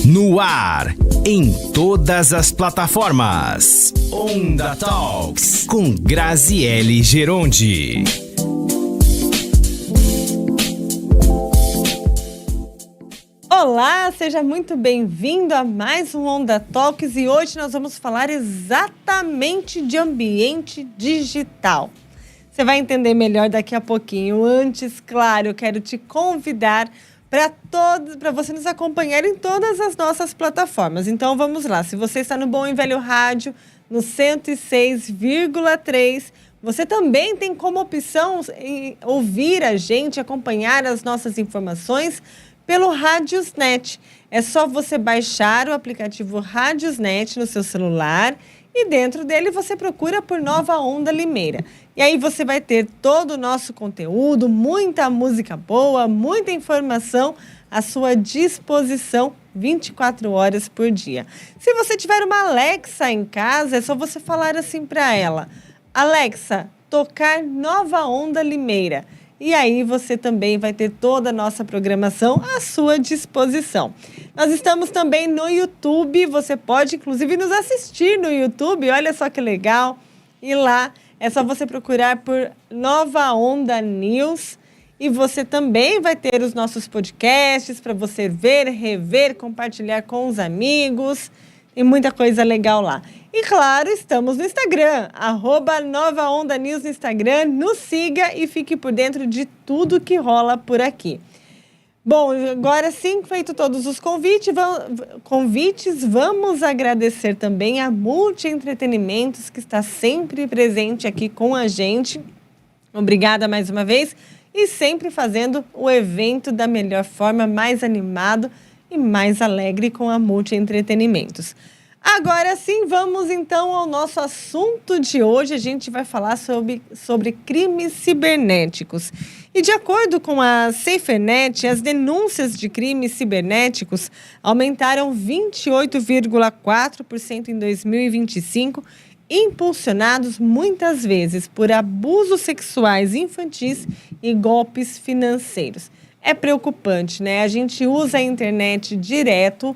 No ar, em todas as plataformas. Onda Talks, com Graziele Gerondi. Olá, seja muito bem-vindo a mais um Onda Talks e hoje nós vamos falar exatamente de ambiente digital. Você vai entender melhor daqui a pouquinho. Antes, claro, eu quero te convidar para você nos acompanhar em todas as nossas plataformas. Então, vamos lá. Se você está no Bom e Velho Rádio, no 106,3, você também tem como opção ouvir a gente, acompanhar as nossas informações pelo Radiosnet. É só você baixar o aplicativo Radiosnet no seu celular e dentro dele você procura por Nova Onda Limeira. E aí você vai ter todo o nosso conteúdo, muita música boa, muita informação à sua disposição 24 horas por dia. Se você tiver uma Alexa em casa, é só você falar assim para ela: Alexa, tocar Nova Onda Limeira. E aí você também vai ter toda a nossa programação à sua disposição. Nós estamos também no YouTube, você pode inclusive nos assistir no YouTube, olha só que legal. E lá é só você procurar por Nova Onda News e você também vai ter os nossos podcasts para você ver, rever, compartilhar com os amigos. Tem muita coisa legal lá. E claro, estamos no Instagram, @Nova Onda News no Instagram. Nos siga e fique por dentro de tudo que rola por aqui. Bom, agora sim, feito todos os convites, vamos agradecer também a Multi Entretenimentos, que está sempre presente aqui com a gente. Obrigada mais uma vez e sempre fazendo o evento da melhor forma, mais animado e mais alegre com a Multi Entretenimentos. Agora sim, vamos então ao nosso assunto de hoje. A gente vai falar sobre crimes cibernéticos. E de acordo com a SaferNet, as denúncias de crimes cibernéticos aumentaram 28,4% em 2025, impulsionados muitas vezes por abusos sexuais infantis e golpes financeiros. É preocupante, né? A gente usa a internet direto,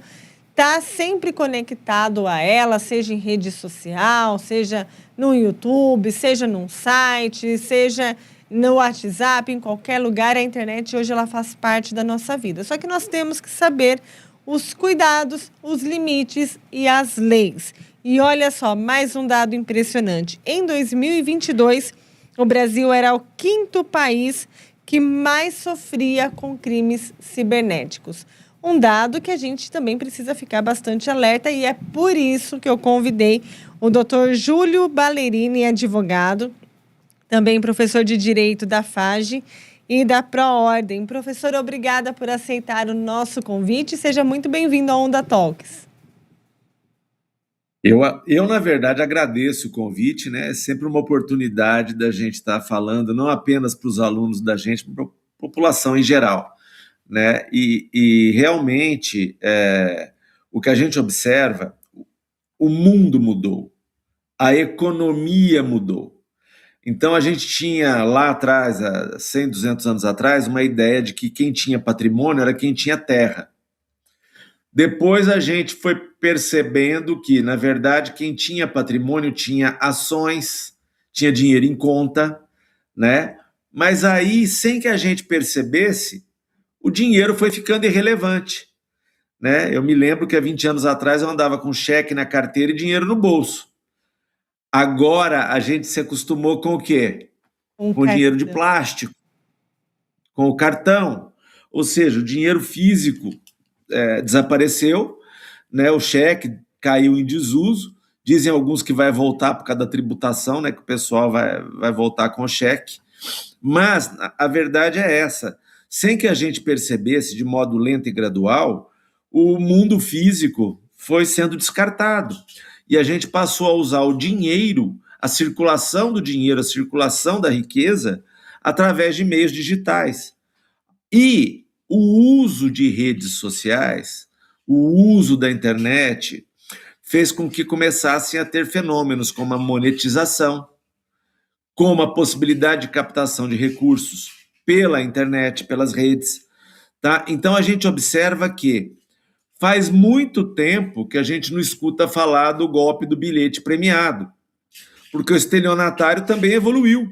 está sempre conectado a ela, seja em rede social, seja no YouTube, seja num site, seja no WhatsApp, em qualquer lugar. A internet hoje ela faz parte da nossa vida. Só que nós temos que saber os cuidados, os limites e as leis. E olha só, mais um dado impressionante. Em 2022, o Brasil era o 5º país que mais sofria com crimes cibernéticos. Um dado que a gente também precisa ficar bastante alerta e é por isso que eu convidei o Dr. Júlio Ballerini, advogado, também professor de Direito da FAGE e da ProOrdem. Professor, obrigada por aceitar o nosso convite. Seja muito bem-vindo ao Onda Talks. Eu, na verdade, agradeço o convite, né? É sempre uma oportunidade da gente estar falando, não apenas para os alunos da gente, mas para a população em geral, né? E realmente, o que a gente observa, o mundo mudou, a economia mudou. Então, a gente tinha lá atrás, há 100, 200 anos atrás, uma ideia de que quem tinha patrimônio era quem tinha terra. Depois a gente foi percebendo que, na verdade, quem tinha patrimônio tinha ações, tinha dinheiro em conta, né? Mas aí, sem que a gente percebesse, o dinheiro foi ficando irrelevante, né? Eu me lembro que há 20 anos atrás eu andava com cheque na carteira e dinheiro no bolso. Agora a gente se acostumou com o quê? Com dinheiro de plástico, com o cartão. Ou seja, o dinheiro físico desapareceu, né? O cheque caiu em desuso. Dizem alguns que vai voltar por causa da tributação, né? Que o pessoal vai voltar com o cheque. Mas a verdade é essa. Sem que a gente percebesse de modo lento e gradual, o mundo físico foi sendo descartado. E a gente passou a usar o dinheiro, a circulação do dinheiro, a circulação da riqueza, através de meios digitais. E o uso de redes sociais, o uso da internet, fez com que começassem a ter fenômenos como a monetização, como a possibilidade de captação de recursos pela internet, pelas redes, tá? Então a gente observa que Faz muito tempo que a gente não escuta falar do golpe do bilhete premiado, porque o estelionatário também evoluiu.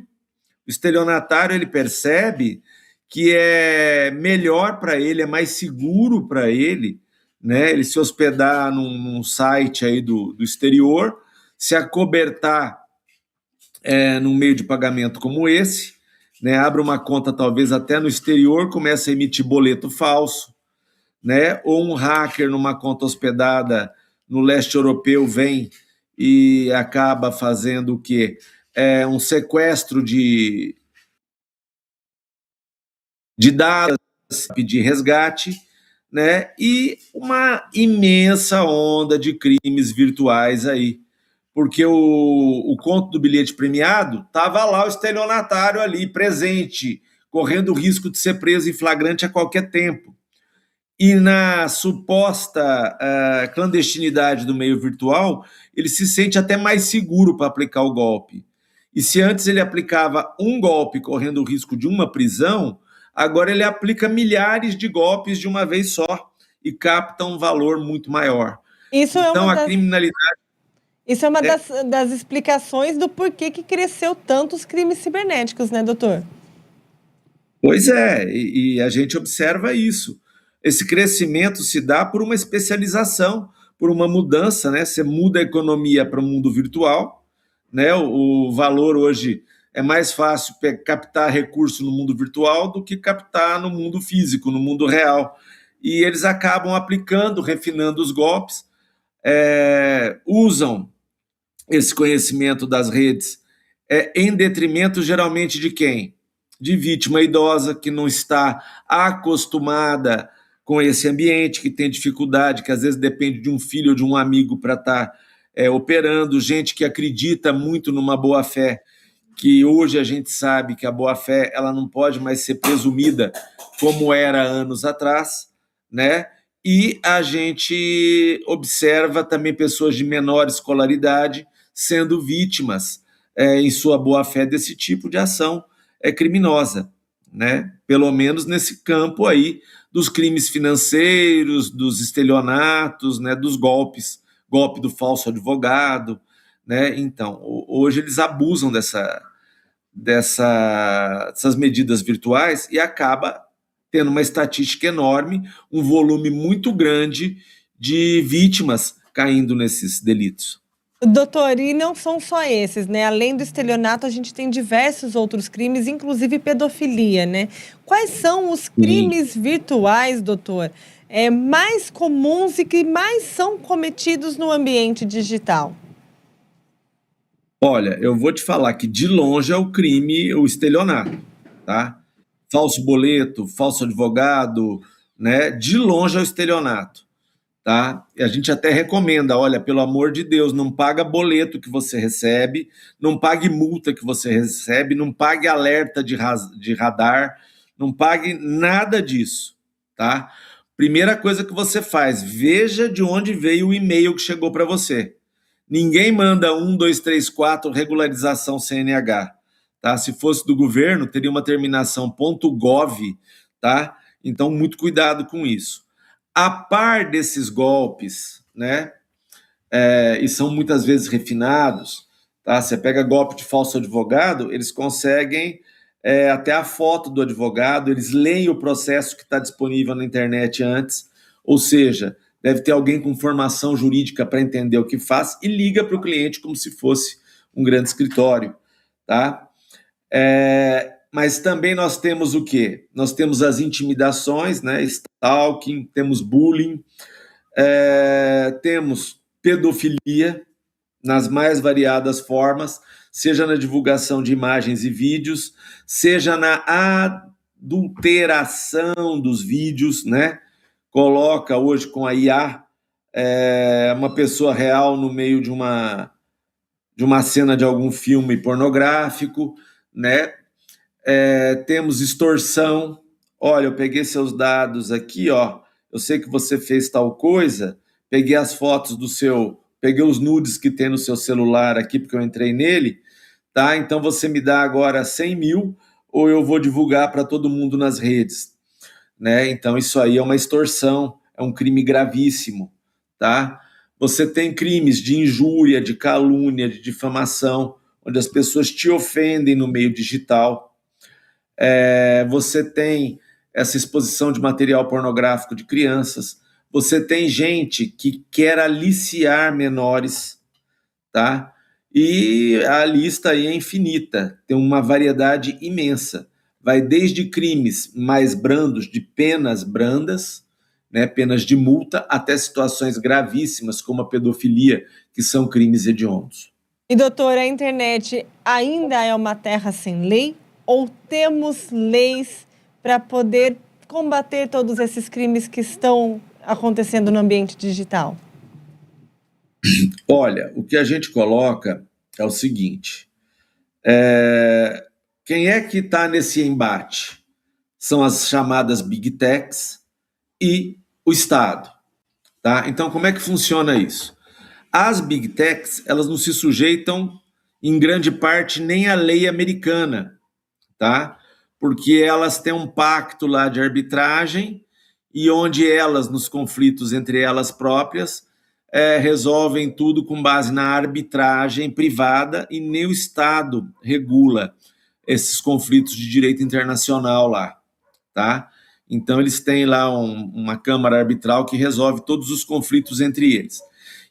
O estelionatário, ele percebe que é melhor para ele, é mais seguro para ele, né, ele se hospedar num site aí do exterior, se acobertar num meio de pagamento como esse, né, abre uma conta talvez até no exterior, começa a emitir boleto falso, né, ou um hacker numa conta hospedada no leste europeu vem e acaba fazendo o quê? Um sequestro de dados, pedir resgate, né, e uma imensa onda de crimes virtuais aí, porque o conto do bilhete premiado estava lá o estelionatário ali presente, correndo o risco de ser preso em flagrante a qualquer tempo. E na suposta clandestinidade do meio virtual, ele se sente até mais seguro para aplicar o golpe. E se antes ele aplicava um golpe correndo o risco de uma prisão, agora ele aplica milhares de golpes de uma vez só e capta um valor muito maior. Então, a criminalidade... Isso é uma das explicações do porquê que cresceu tanto os crimes cibernéticos, né, doutor? Pois é, e a gente observa isso. Esse crescimento se dá por uma especialização, por uma mudança, né? Você muda a economia para o mundo virtual, né? O valor hoje é mais fácil captar recurso no mundo virtual do que captar no mundo físico, no mundo real. E eles acabam aplicando, refinando os golpes, usam esse conhecimento das redes em detrimento geralmente de quem? De vítima idosa que não está acostumada com esse ambiente, que tem dificuldade, que às vezes depende de um filho ou de um amigo para estar operando, gente que acredita muito numa boa-fé, que hoje a gente sabe que a boa-fé ela não pode mais ser presumida como era anos atrás, né? E a gente observa também pessoas de menor escolaridade sendo vítimas em sua boa-fé desse tipo de ação criminosa, né? Pelo menos nesse campo aí dos crimes financeiros, dos estelionatos, né? Dos golpe do falso advogado, né? Então, hoje eles abusam dessas medidas virtuais e acaba tendo uma estatística enorme, um volume muito grande de vítimas caindo nesses delitos. Doutor, e não são só esses, né? Além do estelionato, a gente tem diversos outros crimes, inclusive pedofilia, né? Quais são os crimes virtuais, doutor, mais comuns e que mais são cometidos no ambiente digital? Olha, eu vou te falar que de longe é o crime, o estelionato, tá? Falso boleto, falso advogado, né? De longe é o estelionato. Tá? E a gente até recomenda, olha, pelo amor de Deus, não paga boleto que você recebe, não pague multa que você recebe, não pague alerta de radar, não pague nada disso, tá? Primeira coisa que você faz, veja de onde veio o e-mail que chegou para você. Ninguém manda 1, 2, 3, 4 regularização CNH, tá? Se fosse do governo, teria uma terminação .gov, tá? Então, muito cuidado com isso. A par desses golpes, né, e são muitas vezes refinados, tá? Você pega golpe de falso advogado, eles conseguem até a foto do advogado, eles leem o processo que está disponível na internet antes, ou seja, deve ter alguém com formação jurídica para entender o que faz e liga para o cliente como se fosse um grande escritório, tá? Mas também nós temos o quê? Nós temos as intimidações, né? Stalking, temos bullying, temos pedofilia nas mais variadas formas, seja na divulgação de imagens e vídeos, seja na adulteração dos vídeos, né? Coloca hoje com a IA uma pessoa real no meio de uma cena de algum filme pornográfico, né? Temos extorsão. Olha, eu peguei seus dados aqui, ó. Eu sei que você fez tal coisa. Peguei as fotos peguei os nudes que tem no seu celular aqui, porque eu entrei nele, tá? Então você me dá agora 100 mil ou eu vou divulgar para todo mundo nas redes, né? Então isso aí é uma extorsão, é um crime gravíssimo, tá? Você tem crimes de injúria, de calúnia, de difamação, onde as pessoas te ofendem no meio digital. Você tem essa exposição de material pornográfico de crianças. Você tem gente que quer aliciar menores, tá? E a lista aí é infinita, tem uma variedade imensa. Vai desde crimes mais brandos, de penas brandas, né, penas de multa, até situações gravíssimas como a pedofilia, que são crimes hediondos. E, doutor, a internet ainda é uma terra sem lei? Ou temos leis para poder combater todos esses crimes que estão acontecendo no ambiente digital? Olha, o que a gente coloca é o seguinte, quem é que está nesse embate? São as chamadas Big Techs e o Estado. Tá? Então, como é que funciona isso? As Big Techs, elas não se sujeitam, em grande parte, nem à lei americana, tá? Porque elas têm um pacto lá de arbitragem e onde elas, nos conflitos entre elas próprias, resolvem tudo com base na arbitragem privada e nem o Estado regula esses conflitos de direito internacional lá, tá? Então, eles têm lá uma câmara arbitral que resolve todos os conflitos entre eles.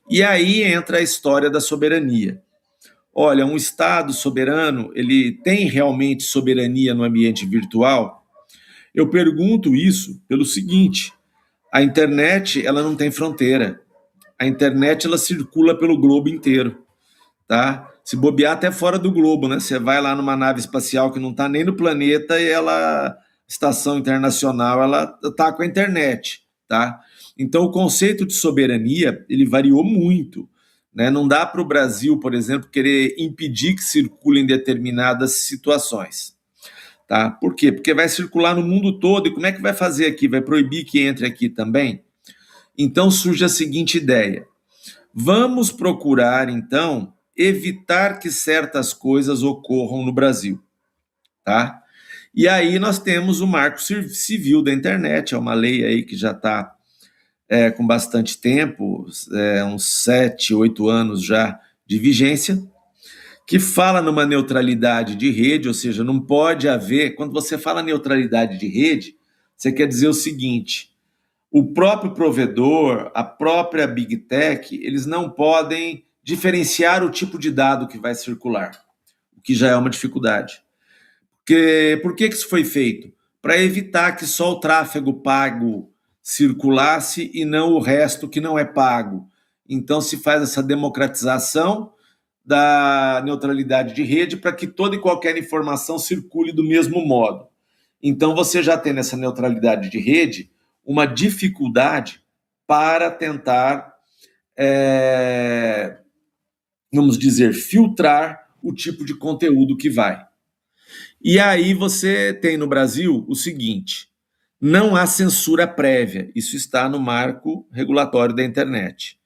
E aí entra a história da soberania. Olha, um Estado soberano, ele tem realmente soberania no ambiente virtual? Eu pergunto isso pelo seguinte, a internet, ela não tem fronteira. A internet, ela circula pelo globo inteiro, tá? Se bobear até fora do globo, né? Você vai lá numa nave espacial que não está nem no planeta e estação internacional, ela está com a internet, tá? Então, o conceito de soberania, ele variou muito, né? Não dá para o Brasil, por exemplo, querer impedir que circulem determinadas situações, tá? Por quê? Porque vai circular no mundo todo, e como é que vai fazer aqui? Vai proibir que entre aqui também? Então, surge a seguinte ideia. Vamos procurar, então, evitar que certas coisas ocorram no Brasil, tá? E aí nós temos o Marco Civil da Internet, é uma lei aí que já está com bastante tempo, uns 7, 8 anos já de vigência, que fala numa neutralidade de rede, ou seja, não pode haver, quando você fala neutralidade de rede, você quer dizer o seguinte, o próprio provedor, a própria Big Tech, eles não podem diferenciar o tipo de dado que vai circular, o que já é uma dificuldade. Por que isso foi feito? Para evitar que só o tráfego pago circulasse e não o resto que não é pago. Então se faz essa democratização da neutralidade de rede para que toda e qualquer informação circule do mesmo modo. Então você já tem nessa neutralidade de rede uma dificuldade para tentar, vamos dizer, filtrar o tipo de conteúdo que vai. E aí você tem no Brasil o seguinte, não há censura prévia, isso está no marco regulatório da internet.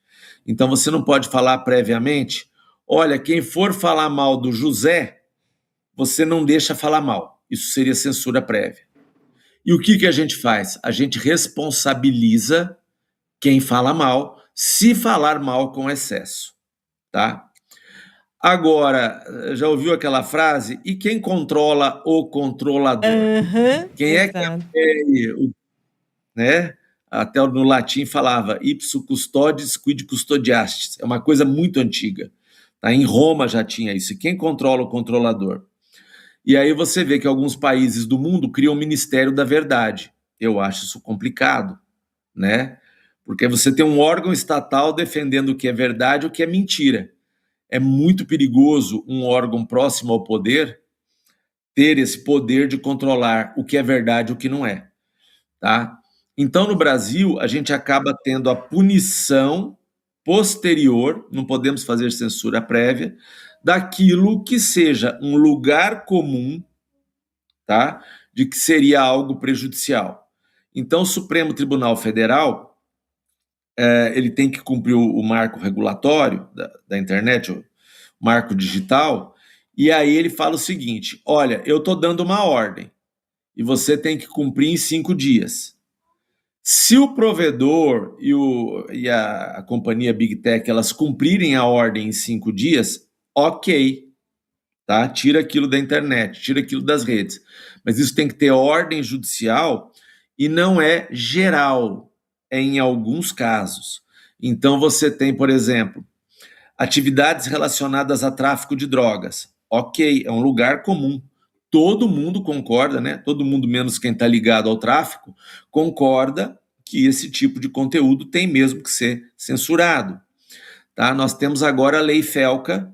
Então você não pode falar previamente, olha, quem for falar mal do José, você não deixa falar mal, isso seria censura prévia. E o que a gente faz? A gente responsabiliza quem fala mal, se falar mal com excesso, tá? Agora, já ouviu aquela frase? E quem controla o controlador? Quem é que né? Até no latim falava ipso custodes quid custodiastes. É uma coisa muito antiga. Tá? Em Roma já tinha isso. E quem controla o controlador? E aí você vê que alguns países do mundo criam o Ministério da Verdade. Eu acho isso complicado, né? Porque você tem um órgão estatal defendendo o que é verdade e o que é mentira. É muito perigoso um órgão próximo ao poder ter esse poder de controlar o que é verdade e o que não é, tá? Então, no Brasil, a gente acaba tendo a punição posterior, não podemos fazer censura prévia, daquilo que seja um lugar comum, tá? De que seria algo prejudicial. Então, o Supremo Tribunal Federal, ele tem que cumprir o marco regulatório da internet, o marco digital, e aí ele fala o seguinte, olha, eu estou dando uma ordem, e você tem que cumprir em 5 dias. Se o provedor e a companhia Big Tech elas cumprirem a ordem em 5 dias, ok, tá? Tira aquilo da internet, tira aquilo das redes. Mas isso tem que ter ordem judicial e não é geral, é em alguns casos. Então você tem, por exemplo, atividades relacionadas a tráfico de drogas. Ok, é um lugar comum. Todo mundo concorda, né? Todo mundo, menos quem está ligado ao tráfico, concorda que esse tipo de conteúdo tem mesmo que ser censurado. Tá? Nós temos agora a Lei Felca,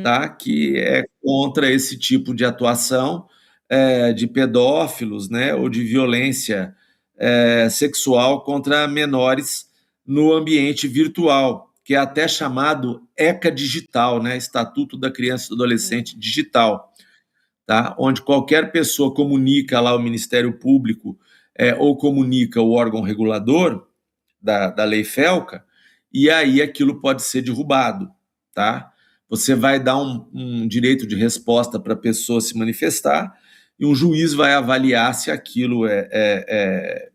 tá? Que é contra esse tipo de atuação de pedófilos, né? Ou de violência sexual contra menores no ambiente virtual, que é até chamado ECA Digital, né? Estatuto da Criança e do Adolescente Digital, tá? Onde qualquer pessoa comunica lá ao Ministério Público ou comunica o órgão regulador da Lei Felca, e aí aquilo pode ser derrubado, tá? Você vai dar um direito de resposta para a pessoa se manifestar e um juiz vai avaliar se aquilo é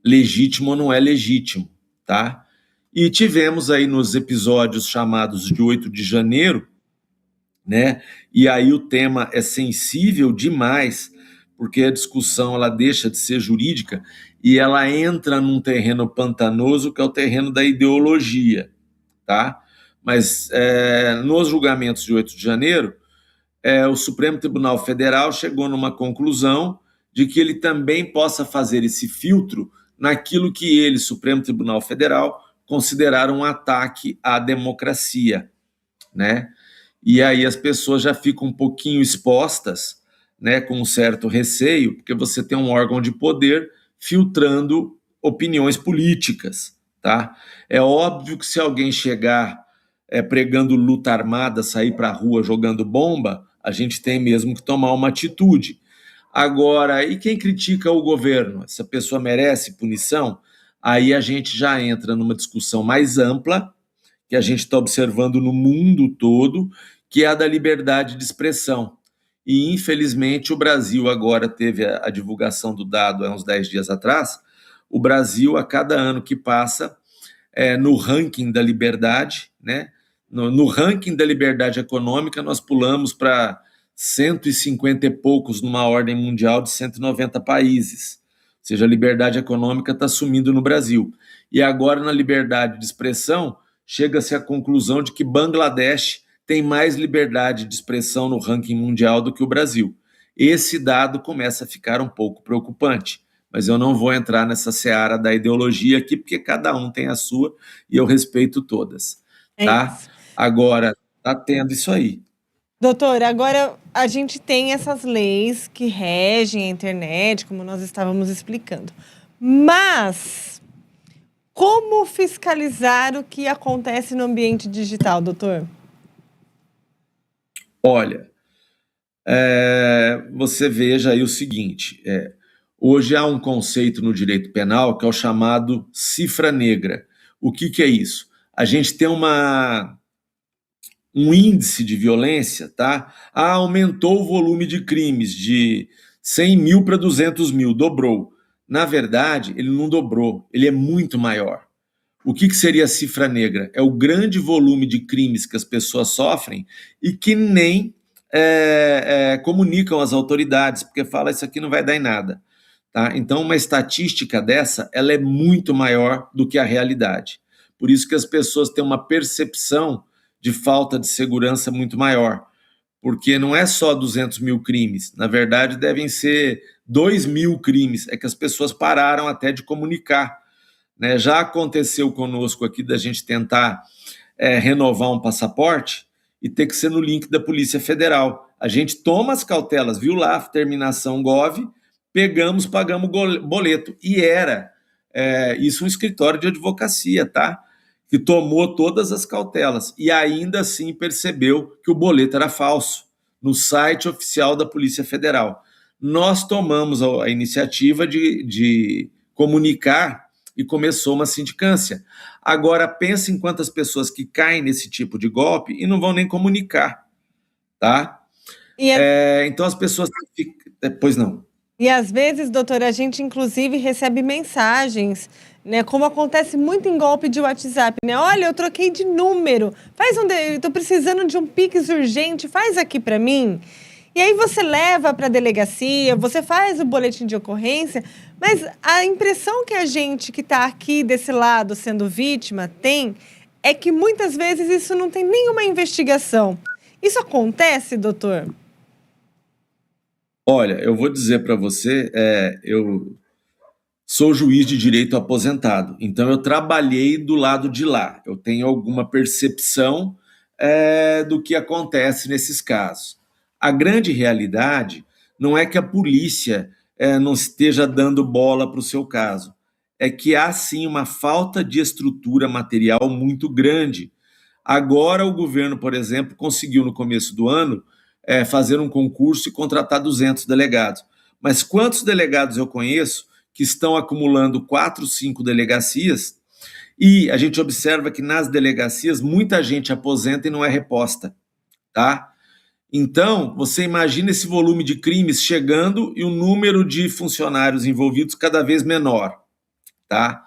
legítimo ou não é legítimo, tá? E tivemos aí nos episódios chamados de 8 de janeiro, né? E aí o tema é sensível demais, porque a discussão ela deixa de ser jurídica e ela entra num terreno pantanoso que é o terreno da ideologia, tá? Mas nos julgamentos de 8 de janeiro, o Supremo Tribunal Federal chegou numa conclusão de que ele também possa fazer esse filtro naquilo que ele, Supremo Tribunal Federal, consideraram um ataque à democracia, né? E aí as pessoas já ficam um pouquinho expostas, né, com um certo receio, porque você tem um órgão de poder filtrando opiniões políticas, tá? É óbvio que se alguém chegar pregando luta armada, sair para a rua jogando bomba, a gente tem mesmo que tomar uma atitude. Agora, e quem critica o governo? Essa pessoa merece punição? Aí a gente já entra numa discussão mais ampla, que a gente está observando no mundo todo, que é a da liberdade de expressão. E, infelizmente, o Brasil agora teve a divulgação do dado há uns 10 dias atrás. O Brasil, a cada ano que passa, no ranking da liberdade, né? No ranking da liberdade econômica, nós pulamos para 150 e poucos numa ordem mundial de 190 países. Ou seja, a liberdade econômica está sumindo no Brasil. E agora, na liberdade de expressão, chega-se à conclusão de que Bangladesh tem mais liberdade de expressão no ranking mundial do que o Brasil. Esse dado começa a ficar um pouco preocupante, mas eu não vou entrar nessa seara da ideologia aqui, porque cada um tem a sua e eu respeito todas, tá? Agora, tá tendo isso aí. Doutor, agora a gente tem essas leis que regem a internet, como nós estávamos explicando. Mas como fiscalizar o que acontece no ambiente digital, doutor? Olha, você veja aí o seguinte, hoje há um conceito no direito penal que é o chamado cifra negra. O que é isso? A gente tem um índice de violência, tá? Aumentou o volume de crimes de 100 mil para 200 mil, dobrou. Na verdade, ele não dobrou, ele é muito maior. O que seria a cifra negra? É o grande volume de crimes que as pessoas sofrem e que nem comunicam às autoridades, porque fala isso aqui não vai dar em nada. Tá? Então, uma estatística dessa, ela é muito maior do que a realidade. Por isso que as pessoas têm uma percepção de falta de segurança muito maior, porque não é só 200 mil crimes, na verdade devem ser 2 mil crimes, é que as pessoas pararam até de comunicar, né? Já aconteceu conosco aqui da gente tentar renovar um passaporte e ter que ser no link da Polícia Federal. A gente toma as cautelas, viu lá, terminação Gov, pegamos, pagamos boleto, e era isso um escritório de advocacia, tá? Que tomou todas as cautelas e ainda assim percebeu que o boleto era falso no site oficial da Polícia Federal. Nós tomamos a iniciativa de comunicar e começou uma sindicância. Agora, pense em quantas pessoas que caem nesse tipo de golpe e não vão nem comunicar, tá? Então as pessoas... Pois não. E às vezes, doutora, a gente inclusive recebe mensagens, né? Como acontece muito em golpe de WhatsApp, né? Olha, eu troquei de número, estou precisando de um Pix urgente, faz aqui para mim. E aí você leva para a delegacia, você faz o boletim de ocorrência, mas a impressão que a gente que está aqui desse lado sendo vítima tem é que muitas vezes isso não tem nenhuma investigação. Isso acontece, doutor? Olha, eu vou dizer para você, eu sou juiz de direito aposentado, então eu trabalhei do lado de lá. Eu tenho alguma percepção do que acontece nesses casos. A grande realidade não é que a polícia não esteja dando bola para o seu caso, é que há sim uma falta de estrutura material muito grande. Agora o governo, por exemplo, conseguiu no começo do ano fazer um concurso e contratar 200 delegados. Mas quantos delegados eu conheço que estão acumulando 4, 5 delegacias e a gente observa que nas delegacias muita gente aposenta e não é reposta, tá? Então, você imagina esse volume de crimes chegando e o número de funcionários envolvidos cada vez menor, tá?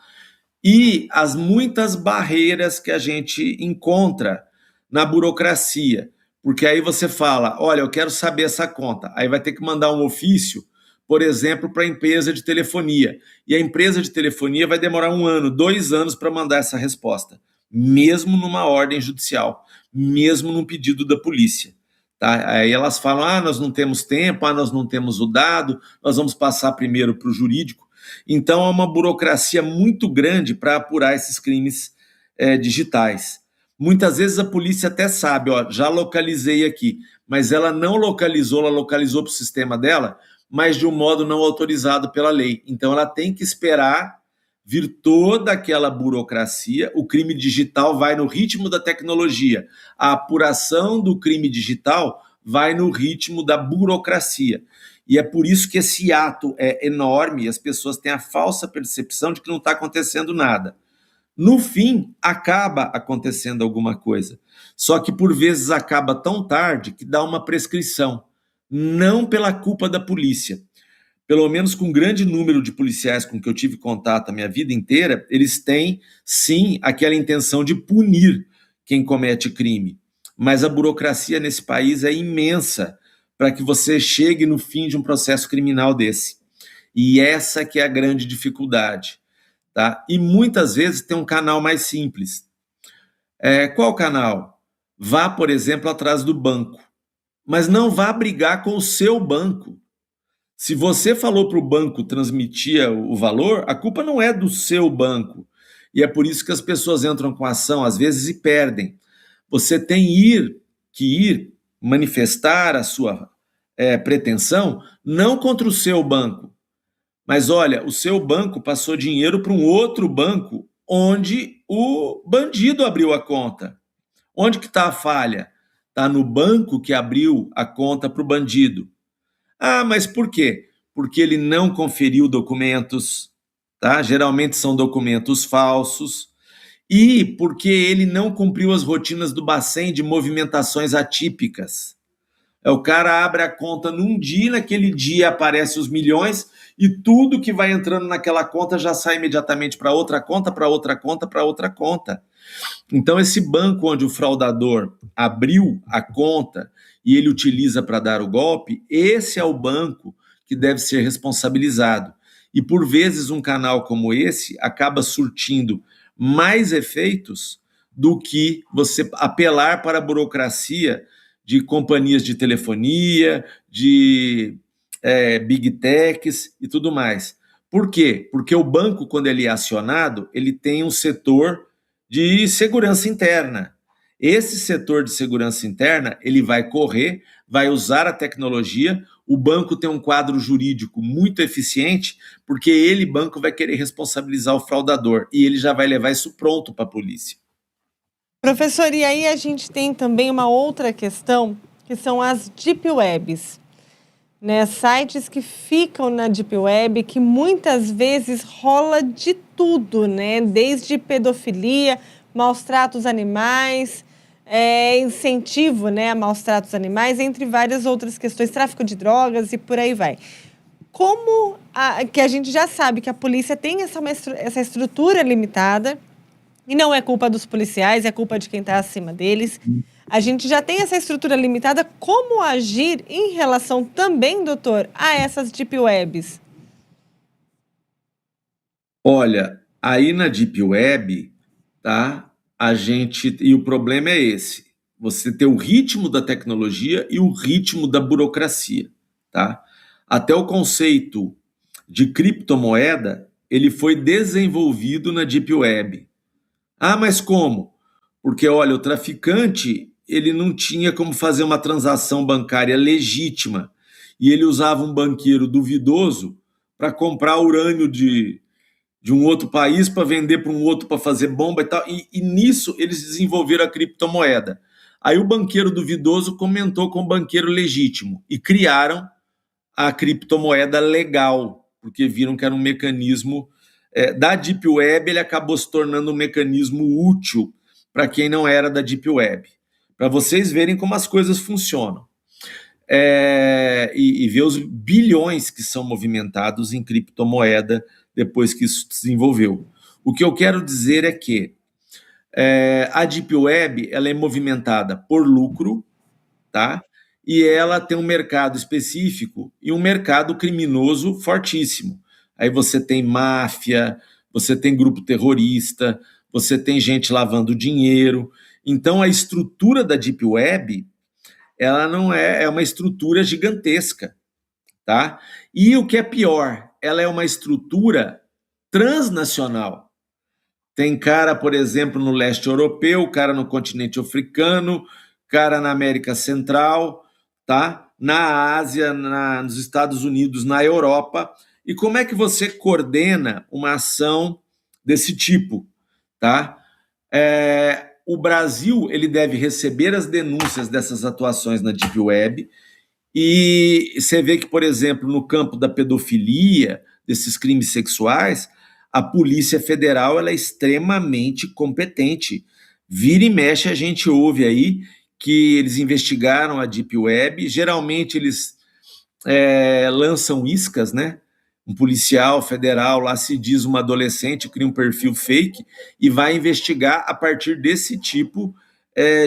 E as muitas barreiras que a gente encontra na burocracia, porque aí você fala, olha, eu quero saber essa conta, aí vai ter que mandar um ofício, por exemplo, para a empresa de telefonia, e a empresa de telefonia vai demorar 1 ano, 2 anos para mandar essa resposta, mesmo numa ordem judicial, mesmo num pedido da polícia. Tá? Aí elas falam, nós não temos tempo, nós não temos o dado, nós vamos passar primeiro para o jurídico. Então, é uma burocracia muito grande para apurar esses crimes digitais. Muitas vezes a polícia até sabe, já localizei aqui, mas ela não localizou, ela localizou para o sistema dela, mas de um modo não autorizado pela lei. Então, ela tem que esperar vir toda aquela burocracia, o crime digital vai no ritmo da tecnologia, a apuração do crime digital vai no ritmo da burocracia. E é por isso que esse ato é enorme e as pessoas têm a falsa percepção de que não está acontecendo nada. No fim, acaba acontecendo alguma coisa. Só que por vezes acaba tão tarde que dá uma prescrição, não pela culpa da polícia. Pelo menos com um grande número de policiais com que eu tive contato a minha vida inteira, eles têm, sim, aquela intenção de punir quem comete crime. Mas a burocracia nesse país é imensa para que você chegue no fim de um processo criminal desse. E essa que é a grande dificuldade. Tá? E muitas vezes tem um canal mais simples. Qual canal? Vá, por exemplo, atrás do banco. Mas não vá brigar com o seu banco. Se você falou para o banco transmitir o valor, a culpa não é do seu banco. E é por isso que as pessoas entram com ação, às vezes, e perdem. Você tem que ir manifestar a sua pretensão, não contra o seu banco. Mas olha, o seu banco passou dinheiro para um outro banco onde o bandido abriu a conta. Onde que está a falha? Está no banco que abriu a conta para o bandido. Mas por quê? Porque ele não conferiu documentos, tá? Geralmente são documentos falsos, e porque ele não cumpriu as rotinas do Bacen de movimentações atípicas. O cara abre a conta num dia, naquele dia aparecem os milhões, e tudo que vai entrando naquela conta já sai imediatamente para outra conta, para outra conta, para outra conta. Então, esse banco onde o fraudador abriu a conta e ele utiliza para dar o golpe, esse é o banco que deve ser responsabilizado. E, por vezes, um canal como esse acaba surtindo mais efeitos do que você apelar para a burocracia de companhias de telefonia, de big techs e tudo mais. Por quê? Porque o banco, quando ele é acionado, ele tem um setor de segurança interna. Esse setor de segurança interna, ele vai correr, vai usar a tecnologia, o banco tem um quadro jurídico muito eficiente, porque ele, banco, vai querer responsabilizar o fraudador, e ele já vai levar isso pronto para a polícia. Professor, e aí a gente tem também uma outra questão, que são as Deep Webs. Né, sites que ficam na Deep Web, que muitas vezes rola de tudo, né? Desde pedofilia, maus tratos animais, incentivo, né, a maus tratos animais, entre várias outras questões, tráfico de drogas e por aí vai. que a gente já sabe que a polícia tem essa estrutura limitada, e não é culpa dos policiais, é culpa de quem está acima deles. A gente já tem essa estrutura limitada. Como agir em relação também, doutor, a essas deep webs? Olha, aí na deep web, tá? E o problema é esse: você ter o ritmo da tecnologia e o ritmo da burocracia, tá? Até o conceito de criptomoeda, ele foi desenvolvido na deep web. Ah, mas como? Porque, olha, o traficante, ele não tinha como fazer uma transação bancária legítima, e ele usava um banqueiro duvidoso para comprar urânio de um outro país para vender para um outro para fazer bomba e tal. E nisso eles desenvolveram a criptomoeda. Aí o banqueiro duvidoso comentou com o banqueiro legítimo e criaram a criptomoeda legal, porque viram que era um mecanismo da Deep Web. Ele acabou se tornando um mecanismo útil para quem não era da Deep Web, para vocês verem como as coisas funcionam. E ver os bilhões que são movimentados em criptomoeda depois que isso se desenvolveu. O que eu quero dizer é que a Deep Web, ela é movimentada por lucro, tá? E ela tem um mercado específico e um mercado criminoso fortíssimo. Aí você tem máfia, você tem grupo terrorista, você tem gente lavando dinheiro. Então a estrutura da Deep Web, ela não é uma estrutura gigantesca, tá? E o que é pior, ela é uma estrutura transnacional. Tem cara, por exemplo, no leste europeu, cara no continente africano, cara na América Central, tá? Na Ásia, nos Estados Unidos, na Europa. E como é que você coordena uma ação desse tipo, tá? O Brasil, ele deve receber as denúncias dessas atuações na Deep Web, e você vê que, por exemplo, no campo da pedofilia, desses crimes sexuais, a Polícia Federal, ela é extremamente competente. Vira e mexe, a gente ouve aí que eles investigaram a Deep Web. Geralmente eles lançam iscas, né? Um policial federal lá se diz uma adolescente, cria um perfil fake e vai investigar a partir desse tipo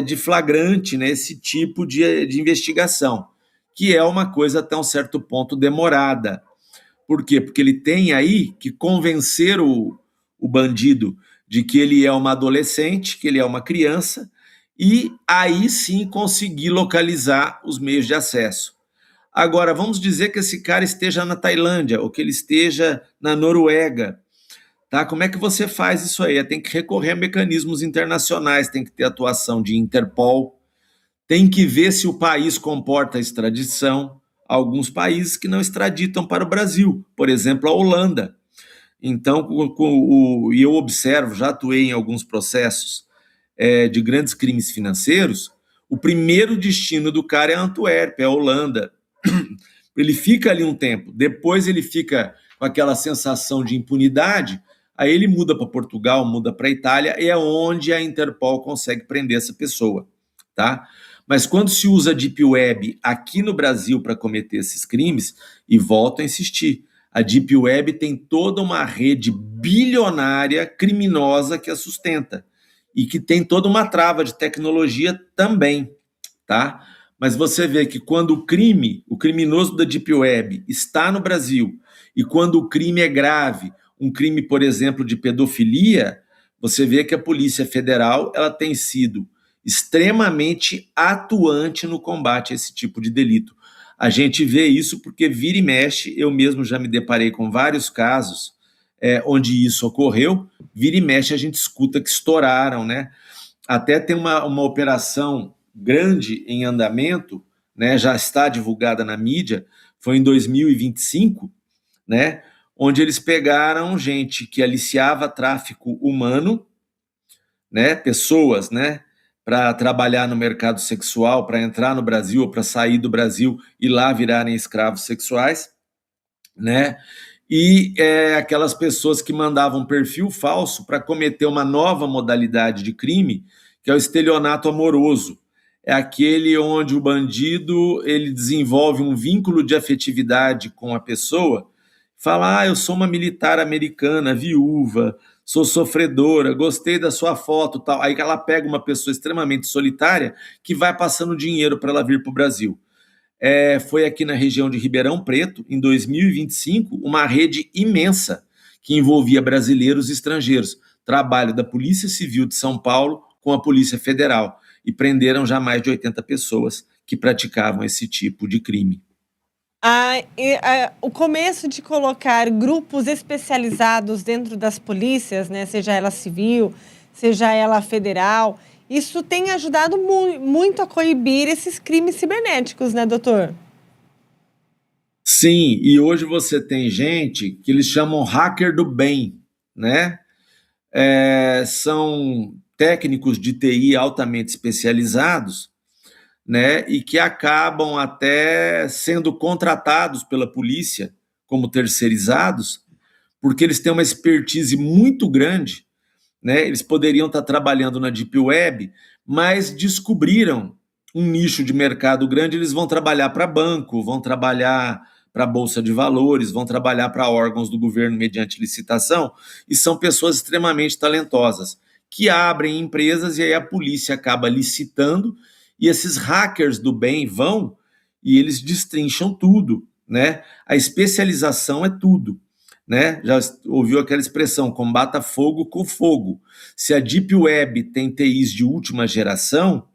de flagrante, né? Esse tipo de investigação, que é uma coisa até um certo ponto demorada. Por quê? Porque ele tem aí que convencer o bandido de que ele é uma adolescente, que ele é uma criança, e aí sim conseguir localizar os meios de acesso. Agora, vamos dizer que esse cara esteja na Tailândia, ou que ele esteja na Noruega, tá? Como é que você faz isso aí? Tem que recorrer a mecanismos internacionais, tem que ter atuação de Interpol, tem que ver se o país comporta a extradição. Alguns países que não extraditam para o Brasil, por exemplo, a Holanda. Então, e eu observo, já atuei em alguns processos de grandes crimes financeiros, o primeiro destino do cara é a Antuérpia, é a Holanda. Ele fica ali um tempo, depois ele fica com aquela sensação de impunidade, aí ele muda para Portugal, muda para a Itália, e é onde a Interpol consegue prender essa pessoa, tá? Mas quando se usa a Deep Web aqui no Brasil para cometer esses crimes, e volto a insistir, a Deep Web tem toda uma rede bilionária criminosa que a sustenta e que tem toda uma trava de tecnologia também, tá? Mas você vê que quando o criminoso da Deep Web está no Brasil e quando o crime é grave, um crime, por exemplo, de pedofilia, você vê que a Polícia Federal ela tem sido extremamente atuante no combate a esse tipo de delito. A gente vê isso porque vira e mexe, eu mesmo já me deparei com vários casos onde isso ocorreu, vira e mexe a gente escuta que estouraram, né? Até tem uma operação grande em andamento, né? Já está divulgada na mídia, foi em 2025, né? Onde eles pegaram gente que aliciava tráfico humano, né? Pessoas, né? Para trabalhar no mercado sexual, para entrar no Brasil ou para sair do Brasil e lá virarem escravos sexuais, né? E aquelas pessoas que mandavam perfil falso para cometer uma nova modalidade de crime, que é o estelionato amoroso. é aquele onde o bandido ele desenvolve um vínculo de afetividade com a pessoa, fala, eu sou uma militar americana, viúva, sou sofredora, gostei da sua foto, tal. Aí ela pega uma pessoa extremamente solitária que vai passando dinheiro para ela vir para o Brasil. Foi aqui na região de Ribeirão Preto, em 2025, uma rede imensa que envolvia brasileiros e estrangeiros, trabalho da Polícia Civil de São Paulo com a Polícia Federal, e prenderam já mais de 80 pessoas que praticavam esse tipo de crime. O começo de colocar grupos especializados dentro das polícias, né, seja ela civil, seja ela federal, isso tem ajudado muito a coibir esses crimes cibernéticos, né, doutor? Sim, e hoje você tem gente que eles chamam hacker do bem, né? São técnicos de TI altamente especializados, né, e que acabam até sendo contratados pela polícia como terceirizados, porque eles têm uma expertise muito grande, né? Eles poderiam estar trabalhando na Deep Web, mas descobriram um nicho de mercado grande, eles vão trabalhar para banco, vão trabalhar para a Bolsa de Valores, vão trabalhar para órgãos do governo mediante licitação, e são pessoas extremamente talentosas, que abrem empresas e aí a polícia acaba licitando, e esses hackers do bem vão e eles destrincham tudo, né? A especialização é tudo, né? Já ouviu aquela expressão, combata fogo com fogo. Se a Deep Web tem TIs de última geração,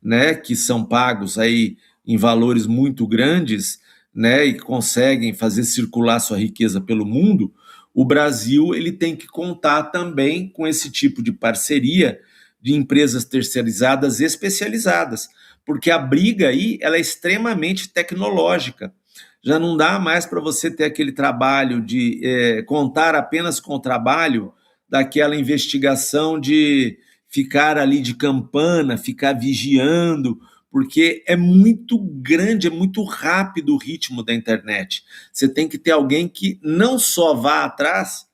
né, que são pagos aí em valores muito grandes, né, e conseguem fazer circular sua riqueza pelo mundo, o Brasil ele tem que contar também com esse tipo de parceria de empresas terceirizadas especializadas, porque a briga aí ela é extremamente tecnológica. Já não dá mais para você ter aquele trabalho de contar apenas com o trabalho daquela investigação de ficar ali de campana, ficar vigiando, porque é muito grande, é muito rápido o ritmo da internet. Você tem que ter alguém que não só vá atrás,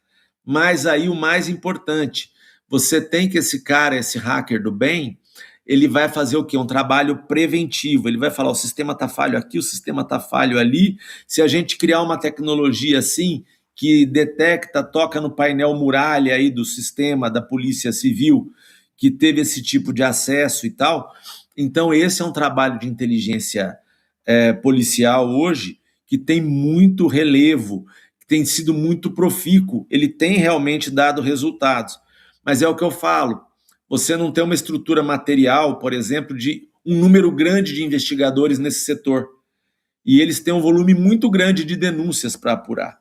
mas aí o mais importante, você tem que esse cara, esse hacker do bem, ele vai fazer o quê? Um trabalho preventivo. Ele vai falar, o sistema está falho aqui, o sistema está falho ali. Se a gente criar uma tecnologia assim, que detecta, toca no painel muralha aí do sistema da Polícia Civil, que teve esse tipo de acesso e tal. Então, esse é um trabalho de inteligência policial hoje que tem muito relevo, que tem sido muito profícuo. Ele tem realmente dado resultados. Mas é o que eu falo, você não tem uma estrutura material, por exemplo, de um número grande de investigadores nesse setor. E eles têm um volume muito grande de denúncias para apurar.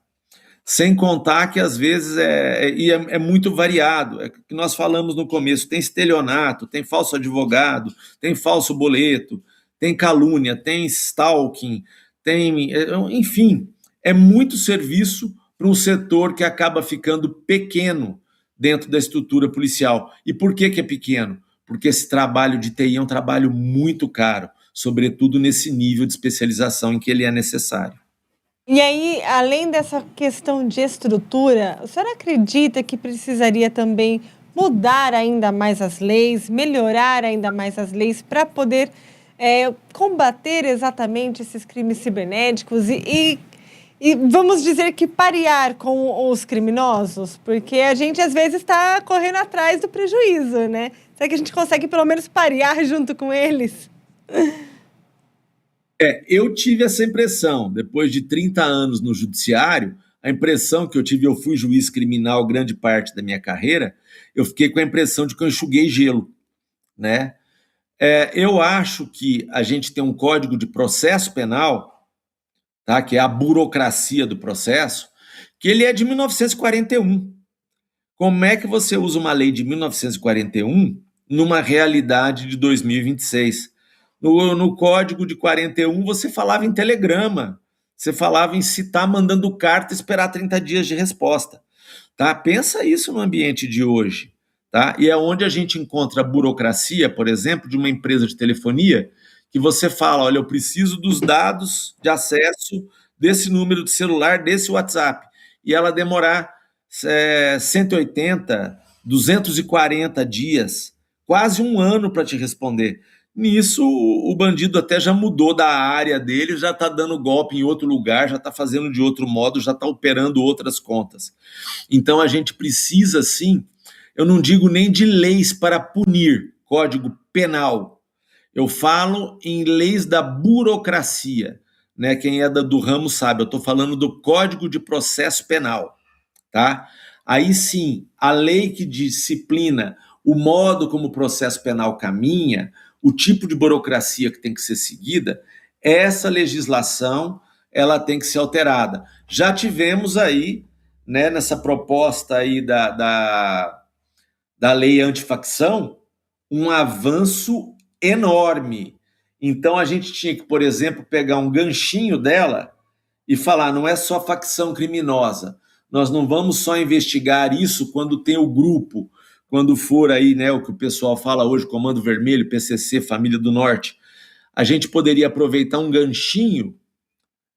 Sem contar que, às vezes, é muito variado. É o que nós falamos no começo, tem estelionato, tem falso advogado, tem falso boleto, tem calúnia, tem stalking, enfim, é muito serviço para um setor que acaba ficando pequeno dentro da estrutura policial. E por que é pequeno? Porque esse trabalho de TI é um trabalho muito caro, sobretudo nesse nível de especialização em que ele é necessário. E aí, além dessa questão de estrutura, a senhora acredita que precisaria também mudar ainda mais as leis, melhorar ainda mais as leis para poder combater exatamente esses crimes cibernéticos e vamos dizer que parear com os criminosos? Porque a gente, às vezes, está correndo atrás do prejuízo, né? Será que a gente consegue, pelo menos, parear junto com eles? Eu tive essa impressão. Depois de 30 anos no judiciário, a impressão que eu tive, eu fui juiz criminal grande parte da minha carreira, eu fiquei com a impressão de que eu enxuguei gelo, né? Eu acho que a gente tem um Código de Processo Penal, tá, que é a burocracia do processo, que ele é de 1941. Como é que você usa uma lei de 1941 numa realidade de 2026? No Código de 41 você falava em telegrama, você falava em citar mandando carta e esperar 30 dias de resposta. Tá? Pensa isso no ambiente de hoje. Tá? E é onde a gente encontra a burocracia, por exemplo, de uma empresa de telefonia, que você fala, olha, eu preciso dos dados de acesso desse número de celular, desse WhatsApp, e ela demorar 180, 240 dias, quase um ano para te responder. Nisso, o bandido até já mudou da área dele, já está dando golpe em outro lugar, já está fazendo de outro modo, já está operando outras contas. Então, a gente precisa, sim, eu não digo nem de leis para punir, Código Penal. Eu falo em leis da burocracia, né? Quem é do ramo sabe, eu estou falando do Código de Processo Penal, tá? Aí sim, a lei que disciplina o modo como o processo penal caminha, o tipo de burocracia que tem que ser seguida, essa legislação ela tem que ser alterada. Já tivemos aí, né, nessa proposta aí da lei antifacção, um avanço enorme. Então a gente tinha que, por exemplo, pegar um ganchinho dela e falar, não é só facção criminosa, nós não vamos só investigar isso quando tem o grupo, quando for aí, né, o que o pessoal fala hoje, Comando Vermelho, PCC, Família do Norte. A gente poderia aproveitar um ganchinho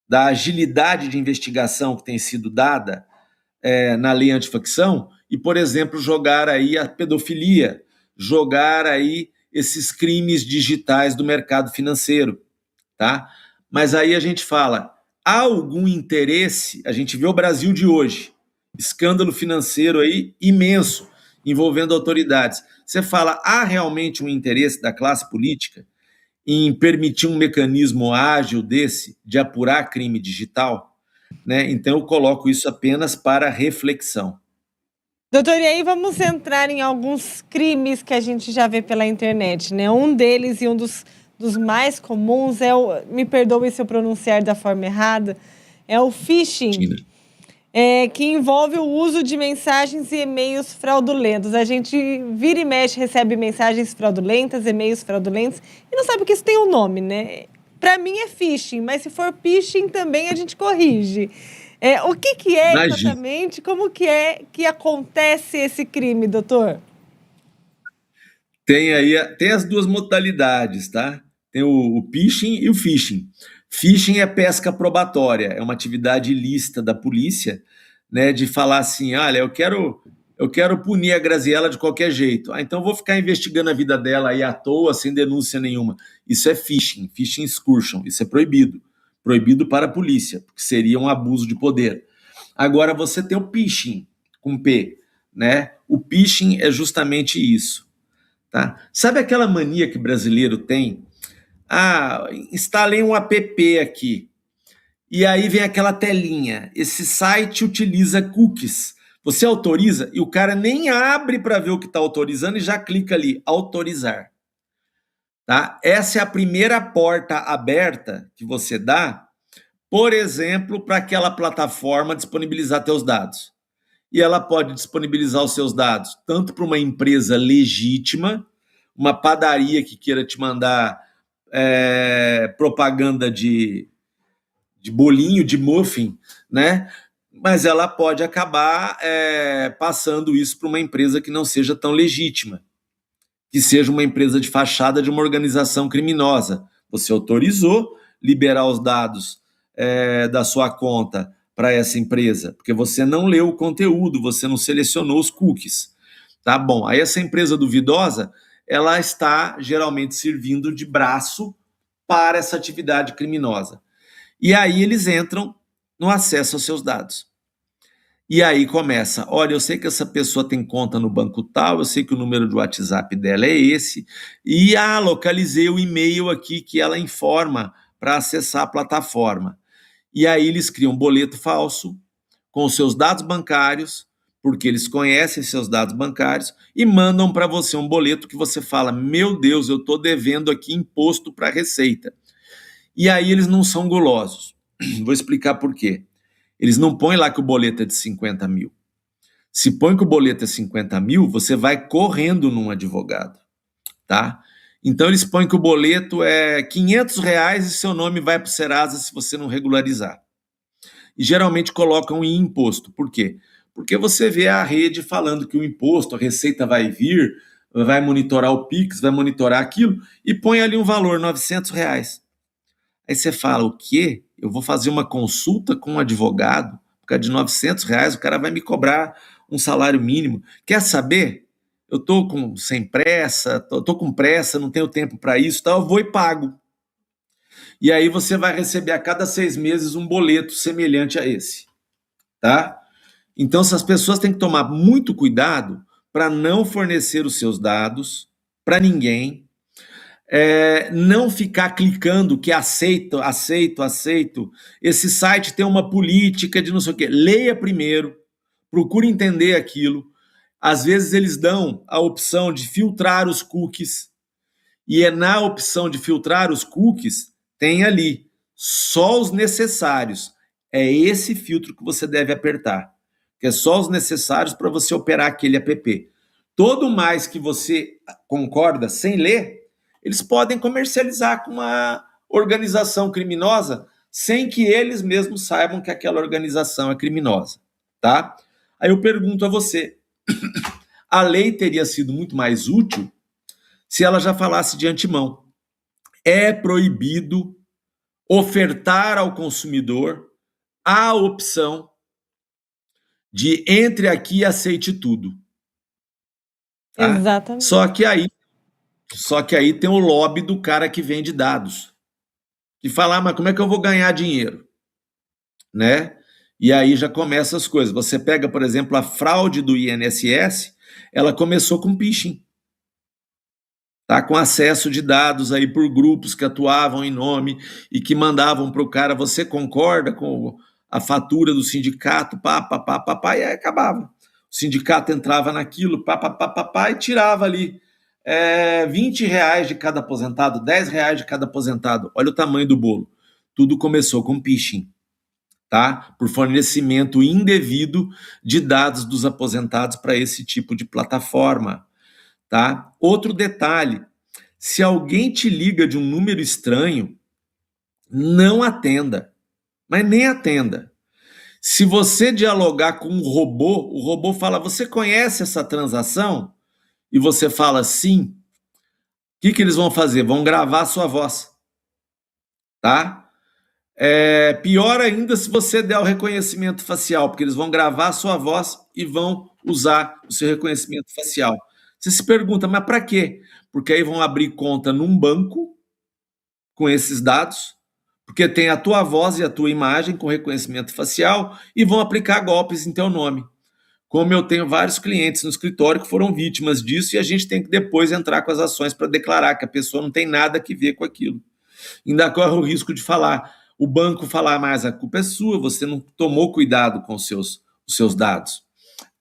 da agilidade de investigação que tem sido dada na lei antifacção e, por exemplo, jogar aí a pedofilia, jogar aí esses crimes digitais do mercado financeiro, tá? Mas aí a gente fala, há algum interesse? A gente vê o Brasil de hoje, escândalo financeiro aí imenso, envolvendo autoridades. Você fala, há realmente um interesse da classe política em permitir um mecanismo ágil desse de apurar crime digital? Né? Então eu coloco isso apenas para reflexão. Doutor, e aí vamos entrar em alguns crimes que a gente já vê pela internet, né? Um deles e um dos mais comuns é o, me perdoe se eu pronunciar da forma errada, é o phishing, que envolve o uso de mensagens e e-mails fraudulentos. A gente vira e mexe, recebe mensagens fraudulentas, e-mails fraudulentos, e não sabe que isso tem um nome, né? Para mim é phishing, mas se for phishing também a gente corrige. O que é exatamente, como que é que acontece esse crime, doutor? Tem as duas modalidades, tá? Tem o phishing e o phishing. Phishing é pesca probatória, é uma atividade ilícita da polícia, né, de falar assim, olha, eu quero punir a Graziella de qualquer jeito. Então vou ficar investigando a vida dela aí à toa, sem denúncia nenhuma. Isso é phishing excursion, isso é proibido. Proibido para a polícia, porque seria um abuso de poder. Agora você tem o phishing, com P, né? O phishing é justamente isso, tá? Sabe aquela mania que brasileiro tem? Instalei um app aqui, e aí vem aquela telinha, esse site utiliza cookies, você autoriza e o cara nem abre para ver o que está autorizando e já clica ali, autorizar. Tá? Essa é a primeira porta aberta que você dá, por exemplo, para aquela plataforma disponibilizar teus dados. E ela pode disponibilizar os seus dados tanto para uma empresa legítima, uma padaria que queira te mandar propaganda de bolinho, de muffin, né? Mas ela pode acabar passando isso para uma empresa que não seja tão legítima, que seja uma empresa de fachada de uma organização criminosa. Você autorizou liberar os dados da sua conta para essa empresa, porque você não leu o conteúdo, você não selecionou os cookies. Tá bom, aí essa empresa duvidosa, ela está geralmente servindo de braço para essa atividade criminosa. E aí eles entram no acesso aos seus dados. E aí começa, olha, eu sei que essa pessoa tem conta no banco tal, eu sei que o número de WhatsApp dela é esse, e localizei o e-mail aqui que ela informa para acessar a plataforma. E aí eles criam um boleto falso com os seus dados bancários, porque eles conhecem seus dados bancários, e mandam para você um boleto que você fala, meu Deus, eu estou devendo aqui imposto para a Receita. E aí eles não são golosos. Vou explicar por quê. Eles não põem lá que o boleto é de 50 mil. Se põe que o boleto é 50 mil, você vai correndo num advogado, tá? Então eles põem que o boleto é R$500 e seu nome vai para o Serasa se você não regularizar. E geralmente colocam em imposto. Por quê? Porque você vê a rede falando que o imposto, a Receita vai vir, vai monitorar o Pix, vai monitorar aquilo, e põe ali um valor, R$900. Aí você fala, o quê? Eu vou fazer uma consulta com um advogado, por causa de R$900, o cara vai me cobrar um salário mínimo. Quer saber? eu estou sem pressa, estou com pressa, não tenho tempo para isso, tá? Eu vou e pago. E aí você vai receber a cada 6 meses um boleto semelhante a esse, tá? Então, essas pessoas têm que tomar muito cuidado para não fornecer os seus dados para ninguém, não ficar clicando que aceito. Esse site tem uma política de não sei o quê. Leia primeiro, procure entender aquilo. Às vezes eles dão a opção de filtrar os cookies, e na opção de filtrar os cookies, tem ali só os necessários. É esse filtro que você deve apertar, que é só os necessários para você operar aquele app. Todo mais que você concorda sem ler, eles podem comercializar com uma organização criminosa sem que eles mesmos saibam que aquela organização é criminosa, tá? Aí eu pergunto a você, a lei teria sido muito mais útil se ela já falasse de antemão. É proibido ofertar ao consumidor a opção de entre aqui e aceite tudo. Tá? Exatamente. Só que aí tem o lobby do cara que vende dados, que fala, mas como é que eu vou ganhar dinheiro? Né? E aí já começa as coisas. Você pega, por exemplo, a fraude do INSS, ela começou com phishing. Tá? Com acesso de dados aí por grupos que atuavam em nome e que mandavam para o cara, você concorda com a fatura do sindicato, e aí acabava. O sindicato entrava naquilo, e tirava ali R$20 de cada aposentado, R$10 de cada aposentado. Olha o tamanho do bolo. Tudo começou com phishing, tá? Por fornecimento indevido de dados dos aposentados para esse tipo de plataforma, tá? Outro detalhe, se alguém te liga de um número estranho, não atenda, mas nem atenda. Se você dialogar com um robô, o robô fala, você conhece essa transação? E você fala sim. O que eles vão fazer? Vão gravar a sua voz, tá? Pior ainda se você der o reconhecimento facial, porque eles vão gravar a sua voz e vão usar o seu reconhecimento facial. Você se pergunta, mas para quê? Porque aí vão abrir conta num banco com esses dados, porque tem a tua voz e a tua imagem com reconhecimento facial e vão aplicar golpes em teu nome. Como eu tenho vários clientes no escritório que foram vítimas disso e a gente tem que depois entrar com as ações para declarar que a pessoa não tem nada a ver com aquilo. Ainda corre o risco de o banco falar, mas a culpa é sua, você não tomou cuidado com os seus dados,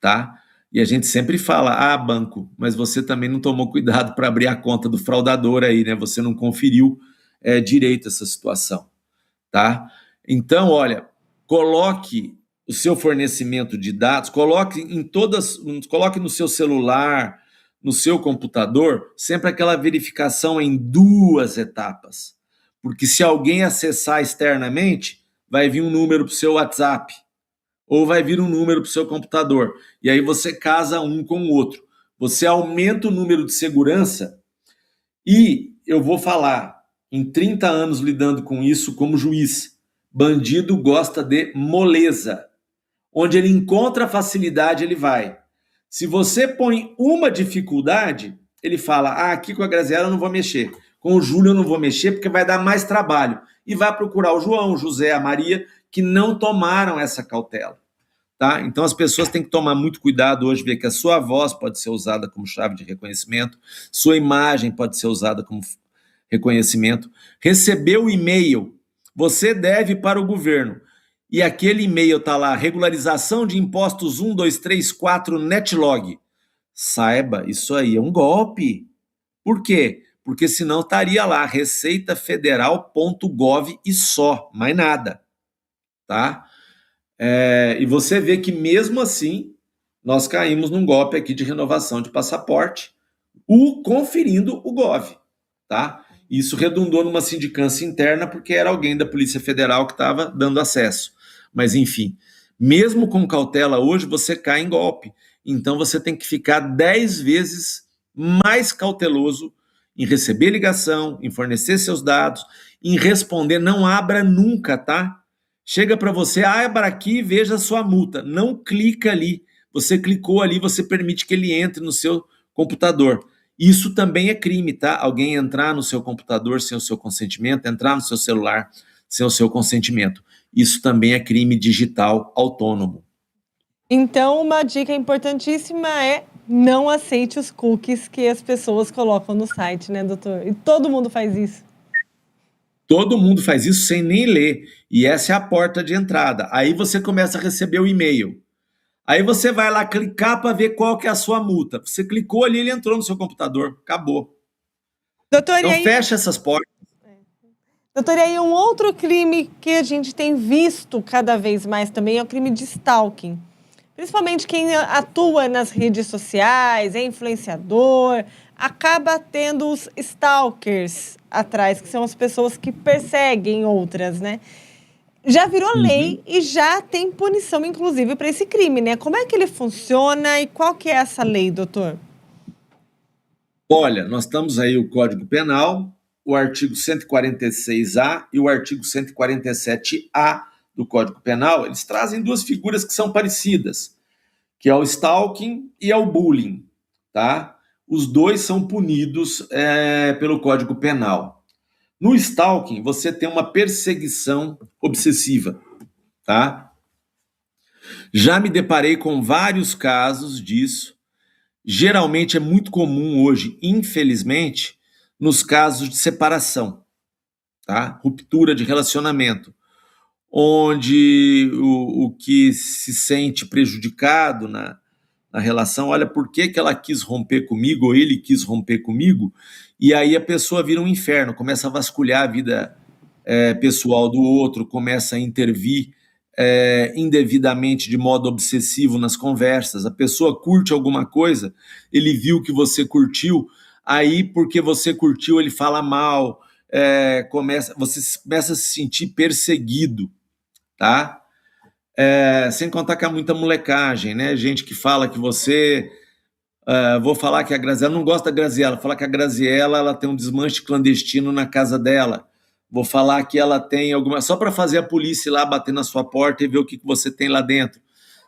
tá? E a gente sempre fala, banco, mas você também não tomou cuidado para abrir a conta do fraudador aí, né? Você não conferiu direito essa situação, tá? Então, olha, coloque o seu fornecimento de dados, coloque no seu celular, no seu computador, sempre aquela verificação em 2 etapas. Porque se alguém acessar externamente, vai vir um número para o seu WhatsApp, ou vai vir um número para o seu computador, e aí você casa um com o outro. Você aumenta o número de segurança, e eu vou falar, em 30 anos lidando com isso como juiz, bandido gosta de moleza. Onde ele encontra facilidade, ele vai. Se você põe uma dificuldade, ele fala, aqui com a Graziela eu não vou mexer, com o Júlio eu não vou mexer porque vai dar mais trabalho. E vai procurar o João, o José, a Maria, que não tomaram essa cautela. Tá? Então as pessoas têm que tomar muito cuidado hoje, ver que a sua voz pode ser usada como chave de reconhecimento, sua imagem pode ser usada como reconhecimento. Recebeu o e-mail, você deve para o governo. E aquele e-mail está lá, regularização de impostos 1, 2, 3, 4, Netlog. Saiba, isso aí é um golpe. Por quê? Porque senão estaria lá, receitafederal.gov e só, mais nada. Tá? E você vê que mesmo assim, nós caímos num golpe aqui de renovação de passaporte, conferindo o Gov. Tá? Isso redundou numa sindicância interna porque era alguém da Polícia Federal que estava dando acesso. Mas, enfim, mesmo com cautela hoje, você cai em golpe. Então, você tem que ficar 10 vezes mais cauteloso em receber ligação, em fornecer seus dados, em responder. Não abra nunca, tá? Chega para você, abra aqui e veja a sua multa. Não clica ali. Você clicou ali, você permite que ele entre no seu computador. Isso também é crime, tá? Alguém entrar no seu computador sem o seu consentimento, entrar no seu celular sem o seu consentimento. Isso também é crime digital autônomo. Então, uma dica importantíssima é não aceite os cookies que as pessoas colocam no site, né, doutor? E todo mundo faz isso. Todo mundo faz isso sem nem ler. E essa é a porta de entrada. Aí você começa a receber o e-mail. Aí você vai lá clicar para ver qual que é a sua multa. Você clicou ali, ele entrou no seu computador. Acabou. Doutor, Então e aí, fecha essas portas. doutor, e aí um outro crime que a gente tem visto cada vez mais também é o crime de stalking. Principalmente quem atua nas redes sociais, é influenciador, acaba tendo os stalkers atrás, que são as pessoas que perseguem outras, né? Já virou lei e já tem punição, inclusive, para esse crime, né? Como é que ele funciona e qual que é essa lei, doutor? Olha, nós estamos aí o Código Penal, o artigo 146A e o artigo 147A do Código Penal, eles trazem duas figuras que são parecidas, que é o stalking e é o bullying, tá? Os dois são punidos pelo Código Penal. No stalking, você tem uma perseguição obsessiva, tá? Já me deparei com vários casos disso. Geralmente é muito comum hoje, infelizmente, nos casos de separação, tá? Ruptura de relacionamento, onde o que se sente prejudicado na relação, olha, por que ela quis romper comigo, ou ele quis romper comigo, e aí a pessoa vira um inferno, começa a vasculhar a vida pessoal do outro, começa a intervir indevidamente, de modo obsessivo nas conversas. A pessoa curte alguma coisa, ele viu que você curtiu, aí porque você curtiu ele fala mal, você começa a se sentir perseguido, tá? Sem contar que há muita molecagem, né? Gente que fala que você... vou falar que a Graziella, não gosta da Graziella, falar que a Graziella ela tem um desmanche clandestino na casa dela. Vou falar que ela tem alguma... Só para fazer a polícia ir lá bater na sua porta e ver o que você tem lá dentro,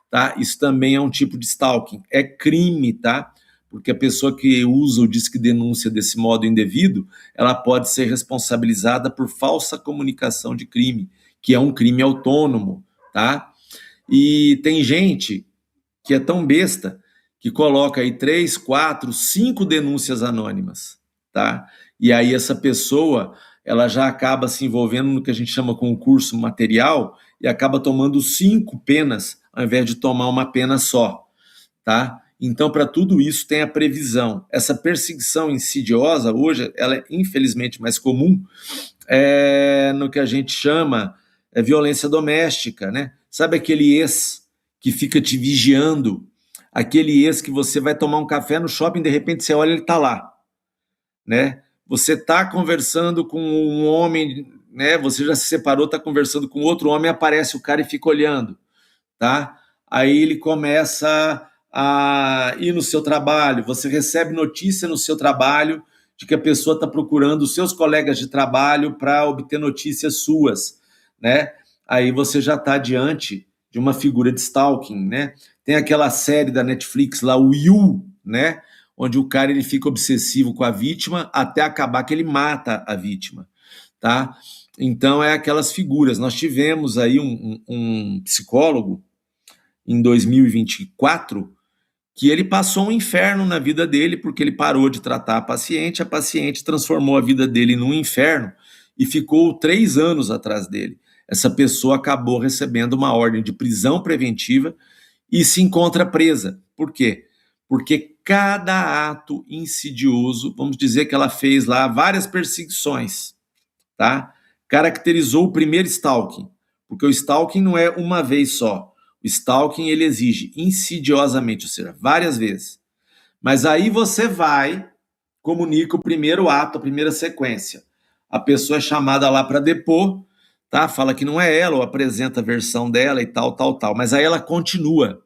tá? Isso também é um tipo de stalking. É crime, tá? Porque a pessoa que usa o disque denúncia desse modo indevido, ela pode ser responsabilizada por falsa comunicação de crime, que é um crime autônomo, tá? E tem gente que é tão besta que coloca aí 3, 4, 5 denúncias anônimas, tá? E aí essa pessoa, ela já acaba se envolvendo no que a gente chama concurso material e acaba tomando 5 penas ao invés de tomar uma pena só, tá? Então, para tudo isso tem a previsão. Essa perseguição insidiosa, hoje, ela é infelizmente mais comum no que a gente chama violência doméstica, né? Sabe aquele ex que fica te vigiando, aquele ex que você vai tomar um café no shopping, de repente você olha, ele está lá, né? Você está conversando com um homem, né? Você já se separou, está conversando com outro homem, aparece o cara e fica olhando, tá? Aí ele começa a ir no seu trabalho, você recebe notícia no seu trabalho de que a pessoa está procurando os seus colegas de trabalho para obter notícias suas, né? Aí você já está diante de uma figura de stalking, né? Tem aquela série da Netflix lá, o You, né? Onde o cara ele fica obsessivo com a vítima até acabar que ele mata a vítima, tá? Então é aquelas figuras. Nós tivemos aí um psicólogo em 2024 que ele passou um inferno na vida dele porque ele parou de tratar a paciente transformou a vida dele num inferno e ficou 3 anos atrás dele. Essa pessoa acabou recebendo uma ordem de prisão preventiva e se encontra presa. Por quê? Porque cada ato insidioso, vamos dizer que ela fez lá várias perseguições, tá? Caracterizou o primeiro stalking, porque o stalking não é uma vez só. O stalking, ele exige insidiosamente, ou seja, várias vezes. Mas aí você vai, comunica o primeiro ato, a primeira sequência. A pessoa é chamada lá para depor, tá? Fala que não é ela, ou apresenta a versão dela e tal. Mas aí ela continua.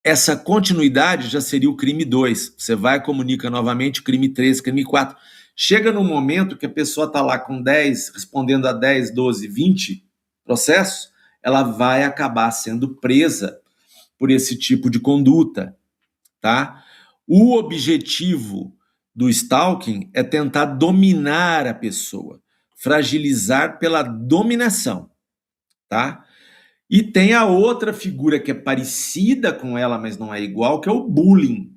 Essa continuidade já seria o crime 2. Você vai e comunica novamente o crime 3, crime 4. Chega no momento que a pessoa está lá com 10, respondendo a 10, 12, 20 processos, ela vai acabar sendo presa por esse tipo de conduta, tá? O objetivo do stalking é tentar dominar a pessoa, fragilizar pela dominação, tá? E tem a outra figura que é parecida com ela, mas não é igual, que é o bullying.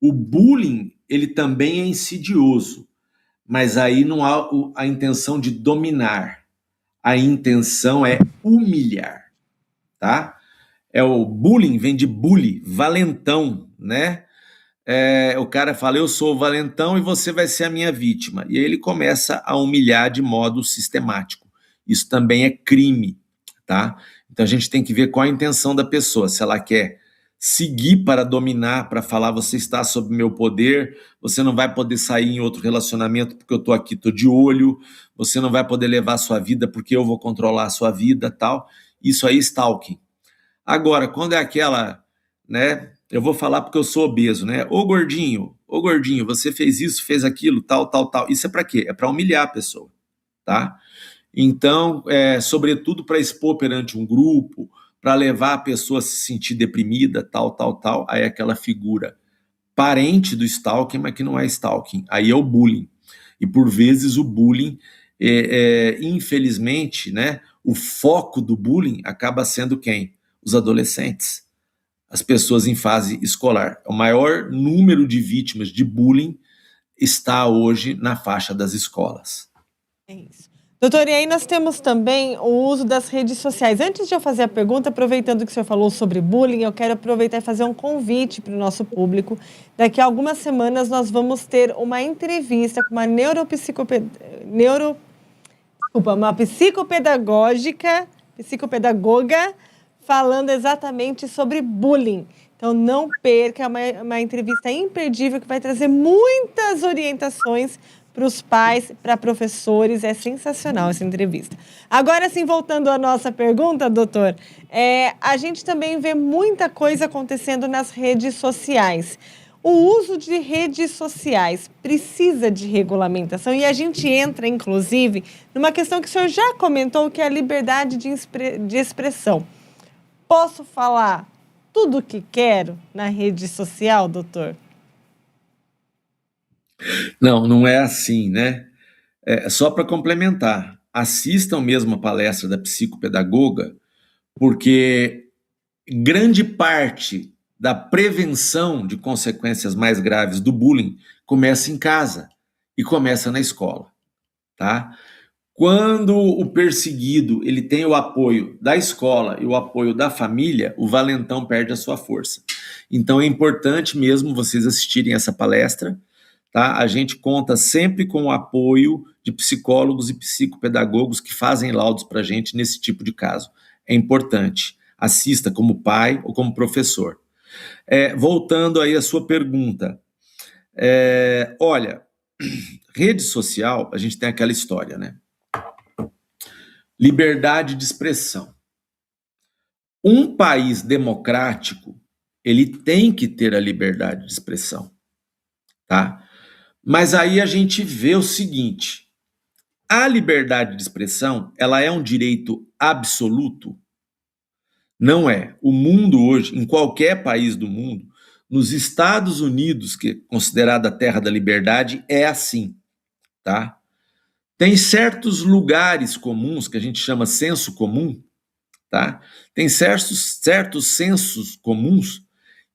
O bullying, ele também é insidioso, mas aí não há a intenção de dominar. A intenção é humilhar, tá? O bullying vem de bully, valentão, né? O cara fala, eu sou o valentão e você vai ser a minha vítima. E aí ele começa a humilhar de modo sistemático. Isso também é crime, tá? Então a gente tem que ver qual a intenção da pessoa, se ela quer seguir para dominar, para falar, você está sob meu poder, você não vai poder sair em outro relacionamento porque eu estou aqui, estou de olho, você não vai poder levar a sua vida porque eu vou controlar a sua vida, tal. Isso aí é stalking. Agora, quando é aquela, né, eu vou falar porque eu sou obeso, né, ô gordinho, você fez isso, fez aquilo, tal, tal, tal, isso é para quê? É para humilhar a pessoa, tá? Então, sobretudo para expor perante um grupo, para levar a pessoa a se sentir deprimida, tal, tal, tal, aí é aquela figura parente do stalking, mas que não é stalking, aí é o bullying. E por vezes o bullying, infelizmente, né, o foco do bullying acaba sendo quem? Os adolescentes, as pessoas em fase escolar. O maior número de vítimas de bullying está hoje na faixa das escolas. É isso. Doutor, e aí nós temos também o uso das redes sociais. Antes de eu fazer a pergunta, aproveitando que o senhor falou sobre bullying, eu quero aproveitar e fazer um convite para o nosso público. Daqui a algumas semanas nós vamos ter uma entrevista com uma uma psicopedagoga falando exatamente sobre bullying. Então não perca, uma entrevista imperdível que vai trazer muitas orientações para os pais, para professores. É sensacional essa entrevista. Agora sim, voltando à nossa pergunta, doutor, a gente também vê muita coisa acontecendo nas redes sociais. O uso de redes sociais precisa de regulamentação e a gente entra, inclusive, numa questão que o senhor já comentou, que é a liberdade de expressão. Posso falar tudo o que quero na rede social, doutor? Não é assim, né? Só para complementar, assistam mesmo a palestra da psicopedagoga, porque grande parte da prevenção de consequências mais graves do bullying começa em casa e começa na escola, tá? Quando o perseguido ele tem o apoio da escola e o apoio da família, o valentão perde a sua força. Então é importante mesmo vocês assistirem essa palestra, tá? A gente conta sempre com o apoio de psicólogos e psicopedagogos que fazem laudos para a gente nesse tipo de caso. É importante. Assista como pai ou como professor. Voltando aí à sua pergunta. Olha, rede social, a gente tem aquela história, né? Liberdade de expressão. Um país democrático, ele tem que ter a liberdade de expressão, tá? Mas aí a gente vê o seguinte, a liberdade de expressão, ela é um direito absoluto? Não é. O mundo hoje, em qualquer país do mundo, nos Estados Unidos, que é considerada a terra da liberdade, é assim, tá? Tem certos lugares comuns, que a gente chama senso comum, tá? Tem certos sensos comuns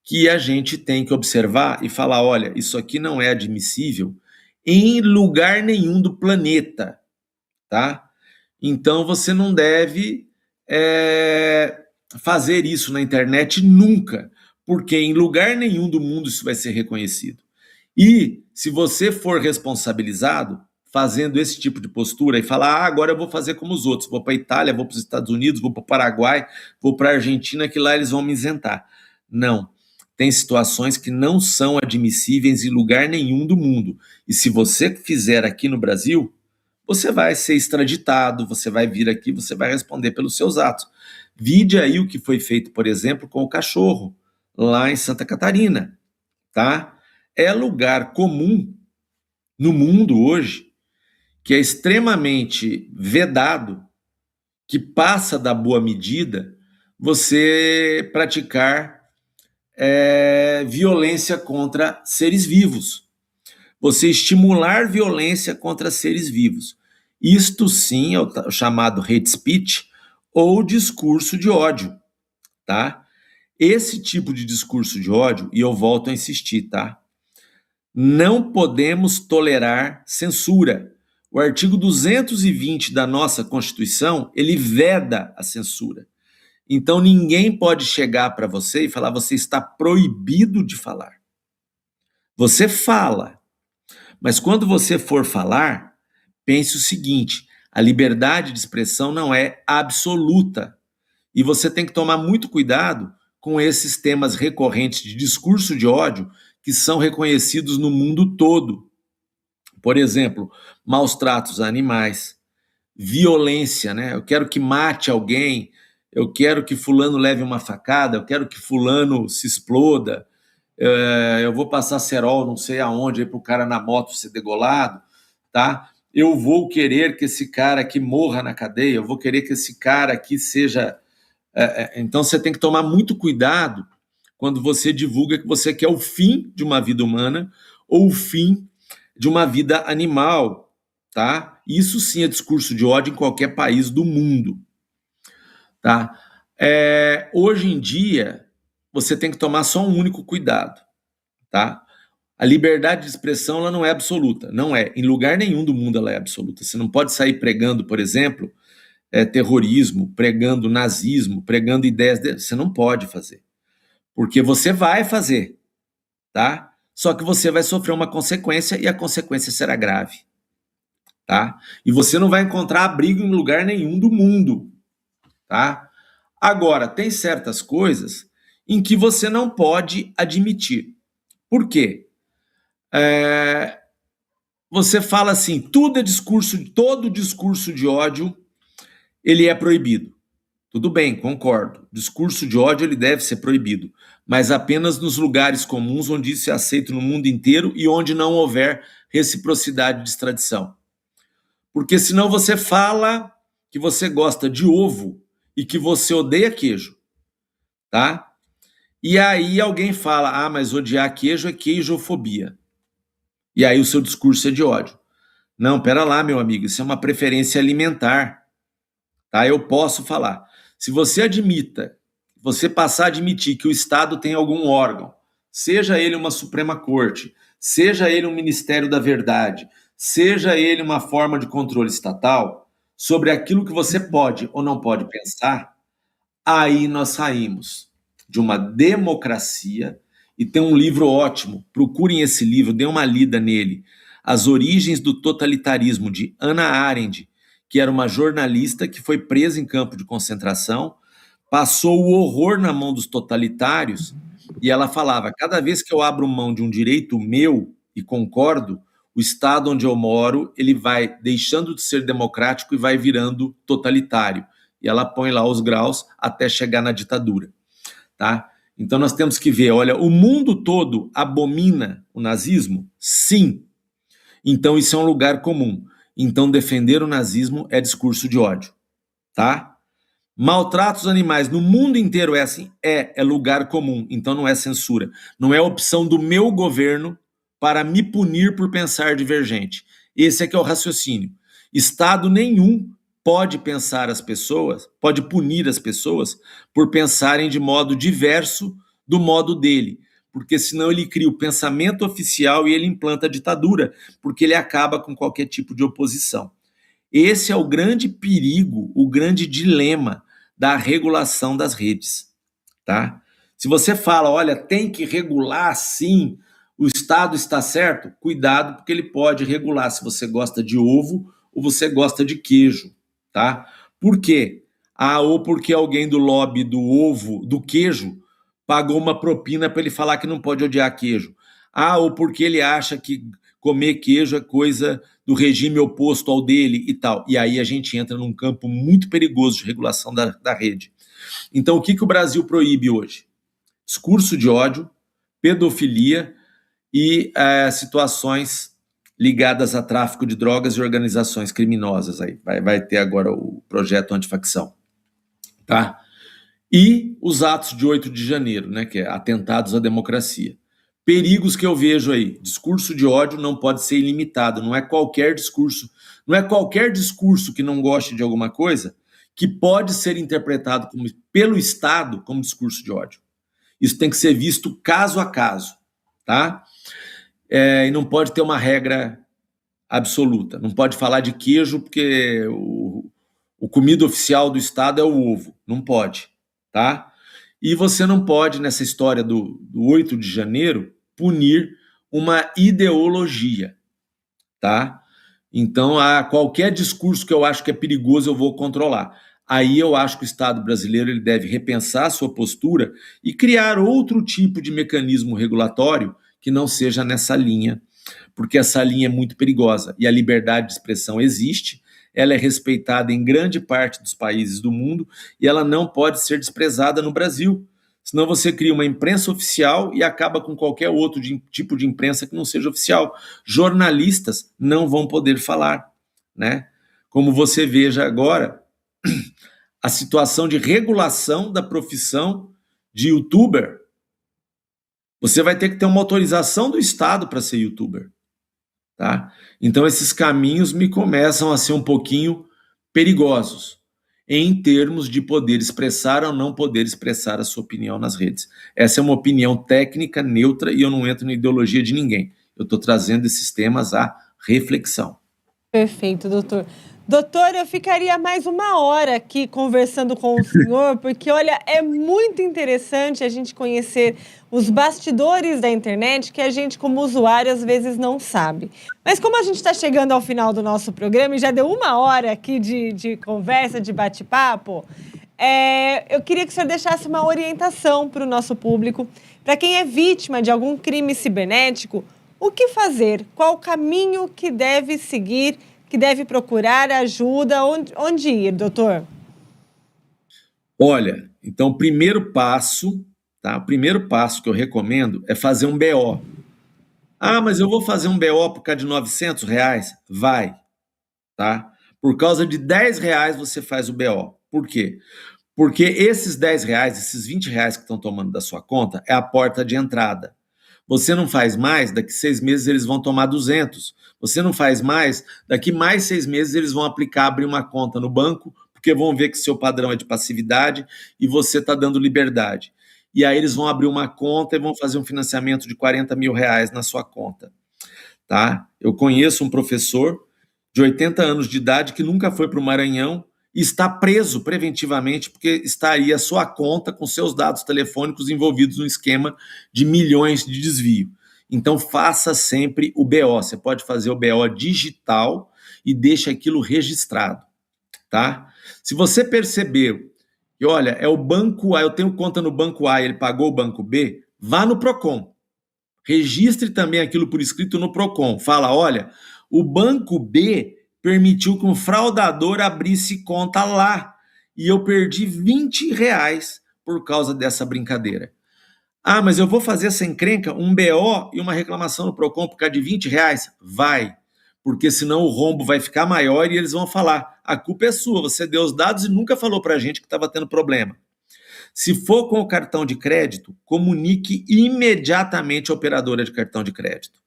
que a gente tem que observar e falar, olha, isso aqui não é admissível em lugar nenhum do planeta, tá? Então você não deve fazer isso na internet nunca, porque em lugar nenhum do mundo isso vai ser reconhecido. E se você for responsabilizado fazendo esse tipo de postura e falar, agora eu vou fazer como os outros, vou para a Itália, vou para os Estados Unidos, vou para o Paraguai, vou para a Argentina, que lá eles vão me isentar. Não. Tem situações que não são admissíveis em lugar nenhum do mundo. E se você fizer aqui no Brasil, você vai ser extraditado, você vai vir aqui, você vai responder pelos seus atos. Vide aí o que foi feito, por exemplo, com o cachorro, lá em Santa Catarina, tá? É lugar comum no mundo hoje, que é extremamente vedado, que passa da boa medida, você praticar violência contra seres vivos. Você estimular violência contra seres vivos. Isto sim é o chamado hate speech ou discurso de ódio, tá? Esse tipo de discurso de ódio, e eu volto a insistir, tá? Não podemos tolerar censura. O artigo 220 da nossa Constituição, ele veda a censura. Então ninguém pode chegar para você e falar, você está proibido de falar. Você fala, mas quando você for falar, pense o seguinte, a liberdade de expressão não é absoluta. E você tem que tomar muito cuidado com esses temas recorrentes de discurso de ódio que são reconhecidos no mundo todo. Por exemplo, maus tratos a animais, violência, né? Eu quero que mate alguém, eu quero que fulano leve uma facada, eu quero que fulano se exploda, eu vou passar cerol não sei aonde para o cara na moto ser degolado, tá? Eu vou querer que esse cara aqui morra na cadeia, eu vou querer que esse cara aqui seja... Então você tem que tomar muito cuidado quando você divulga que você quer o fim de uma vida humana ou o fim de uma vida animal, tá? Isso sim é discurso de ódio em qualquer país do mundo, tá? Hoje em dia, você tem que tomar só um único cuidado, tá? A liberdade de expressão ela não é absoluta, não é. Em lugar nenhum do mundo ela é absoluta. Você não pode sair pregando, por exemplo, terrorismo, pregando nazismo, pregando ideias... Você não pode fazer. Porque você vai fazer, tá? Só que você vai sofrer uma consequência e a consequência será grave, tá? E você não vai encontrar abrigo em lugar nenhum do mundo, tá? Agora, tem certas coisas em que você não pode admitir. Por quê? Você fala assim, todo discurso de ódio, ele é proibido. Tudo bem, concordo. Discurso de ódio ele deve ser proibido, mas apenas nos lugares comuns onde isso é aceito no mundo inteiro e onde não houver reciprocidade de extradição. Porque senão você fala que você gosta de ovo e que você odeia queijo, tá? E aí alguém fala, mas odiar queijo é queijofobia. E aí o seu discurso é de ódio. Não, pera lá, meu amigo, isso é uma preferência alimentar, tá? Eu posso falar. Se você passar a admitir que o Estado tem algum órgão, seja ele uma Suprema Corte, seja ele um Ministério da Verdade, seja ele uma forma de controle estatal, sobre aquilo que você pode ou não pode pensar, aí nós saímos de uma democracia, e tem um livro ótimo, procurem esse livro, dêem uma lida nele, As Origens do Totalitarismo, de Hannah Arendt, que era uma jornalista que foi presa em campo de concentração, passou o horror na mão dos totalitários, e ela falava, cada vez que eu abro mão de um direito meu, e concordo, o estado onde eu moro, ele vai deixando de ser democrático e vai virando totalitário. E ela põe lá os graus até chegar na ditadura, tá? Então nós temos que ver, olha, o mundo todo abomina o nazismo? Sim. Então isso é um lugar comum. Então defender o nazismo é discurso de ódio, tá? Maltratos animais no mundo inteiro é assim? É lugar comum, então não é censura. Não é opção do meu governo para me punir por pensar divergente. Esse é que é o raciocínio. Estado nenhum pode pode punir as pessoas por pensarem de modo diverso do modo dele, porque senão ele cria o pensamento oficial e ele implanta a ditadura, porque ele acaba com qualquer tipo de oposição. Esse é o grande perigo, o grande dilema da regulação das redes, tá? Se você fala, olha, tem que regular sim, o Estado está certo, cuidado, porque ele pode regular se você gosta de ovo ou você gosta de queijo, tá? Por quê? Ou porque alguém do lobby do ovo, do queijo, pagou uma propina para ele falar que não pode odiar queijo. Ou porque ele acha que comer queijo é coisa do regime oposto ao dele e tal. E aí a gente entra num campo muito perigoso de regulação da rede. Então, o que o Brasil proíbe hoje? Discurso de ódio, pedofilia e situações ligadas a tráfico de drogas e organizações criminosas. Aí vai ter agora o projeto antifacção. Tá? E os atos de 8 de janeiro, né, que é atentados à democracia. Perigos que eu vejo aí. Discurso de ódio não pode ser ilimitado, não é qualquer discurso que não goste de alguma coisa que pode ser interpretado pelo Estado como discurso de ódio. Isso tem que ser visto caso a caso, tá? E não pode ter uma regra absoluta. Não pode falar de queijo porque o comida oficial do Estado é o ovo. Não pode, tá? E você não pode, nessa história do 8 de janeiro, punir uma ideologia, tá? Então, qualquer discurso que eu acho que é perigoso, eu vou controlar. Aí eu acho que o Estado brasileiro ele deve repensar a sua postura e criar outro tipo de mecanismo regulatório que não seja nessa linha, porque essa linha é muito perigosa e a liberdade de expressão existe, ela é respeitada em grande parte dos países do mundo e ela não pode ser desprezada no Brasil. Senão você cria uma imprensa oficial e acaba com qualquer outro tipo de imprensa que não seja oficial. Jornalistas não vão poder falar, né? Como você veja agora, a situação de regulação da profissão de youtuber. Você vai ter que ter uma autorização do Estado para ser youtuber, tá? Então esses caminhos me começam a ser um pouquinho perigosos em termos de poder expressar ou não poder expressar a sua opinião nas redes. Essa é uma opinião técnica, neutra, e eu não entro na ideologia de ninguém. Eu estou trazendo esses temas à reflexão. Perfeito, doutor. Doutor, eu ficaria mais 1 hora aqui conversando com o senhor, porque, olha, é muito interessante a gente conhecer os bastidores da internet que a gente, como usuário, às vezes não sabe. Mas como a gente está chegando ao final do nosso programa e já deu 1 hora aqui de conversa, de bate-papo, eu queria que o senhor deixasse uma orientação para o nosso público, para quem é vítima de algum crime cibernético, o que fazer? Qual o caminho que deve seguir, que deve procurar ajuda? Onde ir, doutor? Olha, então o primeiro passo, tá? O primeiro passo que eu recomendo é fazer um BO. Ah, mas eu vou fazer um BO por causa de R$900? Vai, tá? Por causa de R$10 você faz o BO. Por quê? Porque esses R$10, esses R$20 que estão tomando da sua conta é a porta de entrada. Você não faz mais, daqui 6 meses eles vão tomar 200. Você não faz mais, daqui mais 6 meses eles vão abrir uma conta no banco, porque vão ver que seu padrão é de passividade e você está dando liberdade. E aí eles vão abrir uma conta e vão fazer um financiamento de R$40 mil na sua conta. Tá? Eu conheço um professor de 80 anos de idade que nunca foi para o Maranhão e está preso preventivamente porque estaria a sua conta com seus dados telefônicos envolvidos no esquema de milhões de desvio. Então faça sempre o BO. Você pode fazer o BO digital e deixa aquilo registrado, tá? Se você percebeu que, olha, é o banco A, eu tenho conta no banco A e ele pagou o banco B, vá no Procon. Registre também aquilo por escrito no Procon. Fala, olha, o banco B permitiu que um fraudador abrisse conta lá e eu perdi R$20 por causa dessa brincadeira. Ah, mas eu vou fazer essa encrenca, um BO e uma reclamação no Procon por causa de R$20? Vai, porque senão o rombo vai ficar maior e eles vão falar, a culpa é sua, você deu os dados e nunca falou pra gente que estava tendo problema. Se for com o cartão de crédito, comunique imediatamente a operadora de cartão de crédito.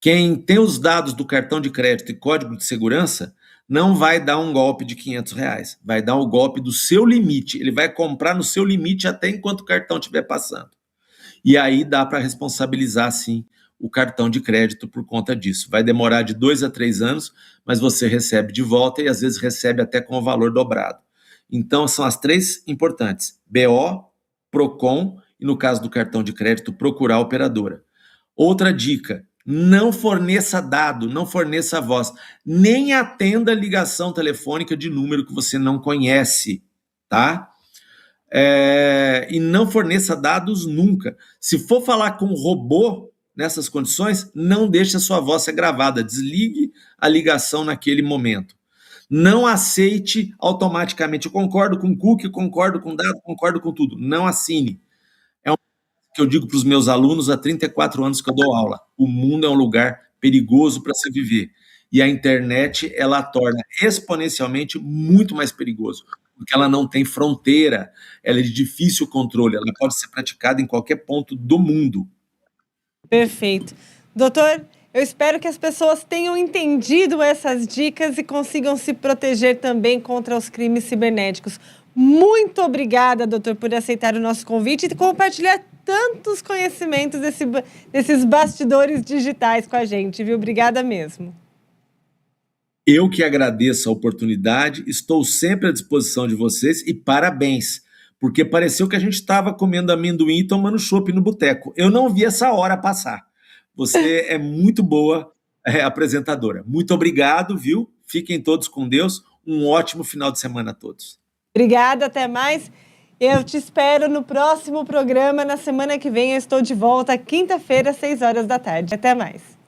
Quem tem os dados do cartão de crédito e código de segurança não vai dar um golpe de R$500, vai dar o golpe do seu limite, ele vai comprar no seu limite até enquanto o cartão estiver passando. E aí dá para responsabilizar, sim, o cartão de crédito por conta disso. Vai demorar de 2 a 3 anos, mas você recebe de volta e às vezes recebe até com o valor dobrado. Então são as 3 importantes, BO, Procon e no caso do cartão de crédito, procurar a operadora. Outra dica, não forneça dado, não forneça voz, nem atenda ligação telefônica de número que você não conhece, tá? E não forneça dados nunca. Se for falar com um robô nessas condições, não deixe a sua voz ser gravada, desligue a ligação naquele momento. Não aceite automaticamente, eu concordo com cookie, concordo com dado, concordo com tudo, não assine. Que eu digo para os meus alunos há 34 anos que eu dou aula. O mundo é um lugar perigoso para se viver. E a internet, ela torna exponencialmente muito mais perigoso. porque ela não tem fronteira, ela é de difícil controle, ela pode ser praticada em qualquer ponto do mundo. Perfeito. Doutor, eu espero que as pessoas tenham entendido essas dicas e consigam se proteger também contra os crimes cibernéticos. Muito obrigada, doutor, por aceitar o nosso convite e compartilhar tantos conhecimentos desses bastidores digitais com a gente, viu? Obrigada mesmo. Eu que agradeço a oportunidade, estou sempre à disposição de vocês e parabéns, porque pareceu que a gente estava comendo amendoim e tomando chopp no boteco. Eu não vi essa hora passar. Você é muito boa apresentadora. Muito obrigado, viu? Fiquem todos com Deus. Um ótimo final de semana a todos. Obrigada, até mais. Eu te espero no próximo programa. Na semana que vem eu estou de volta, quinta-feira, às 6 horas da tarde. Até mais.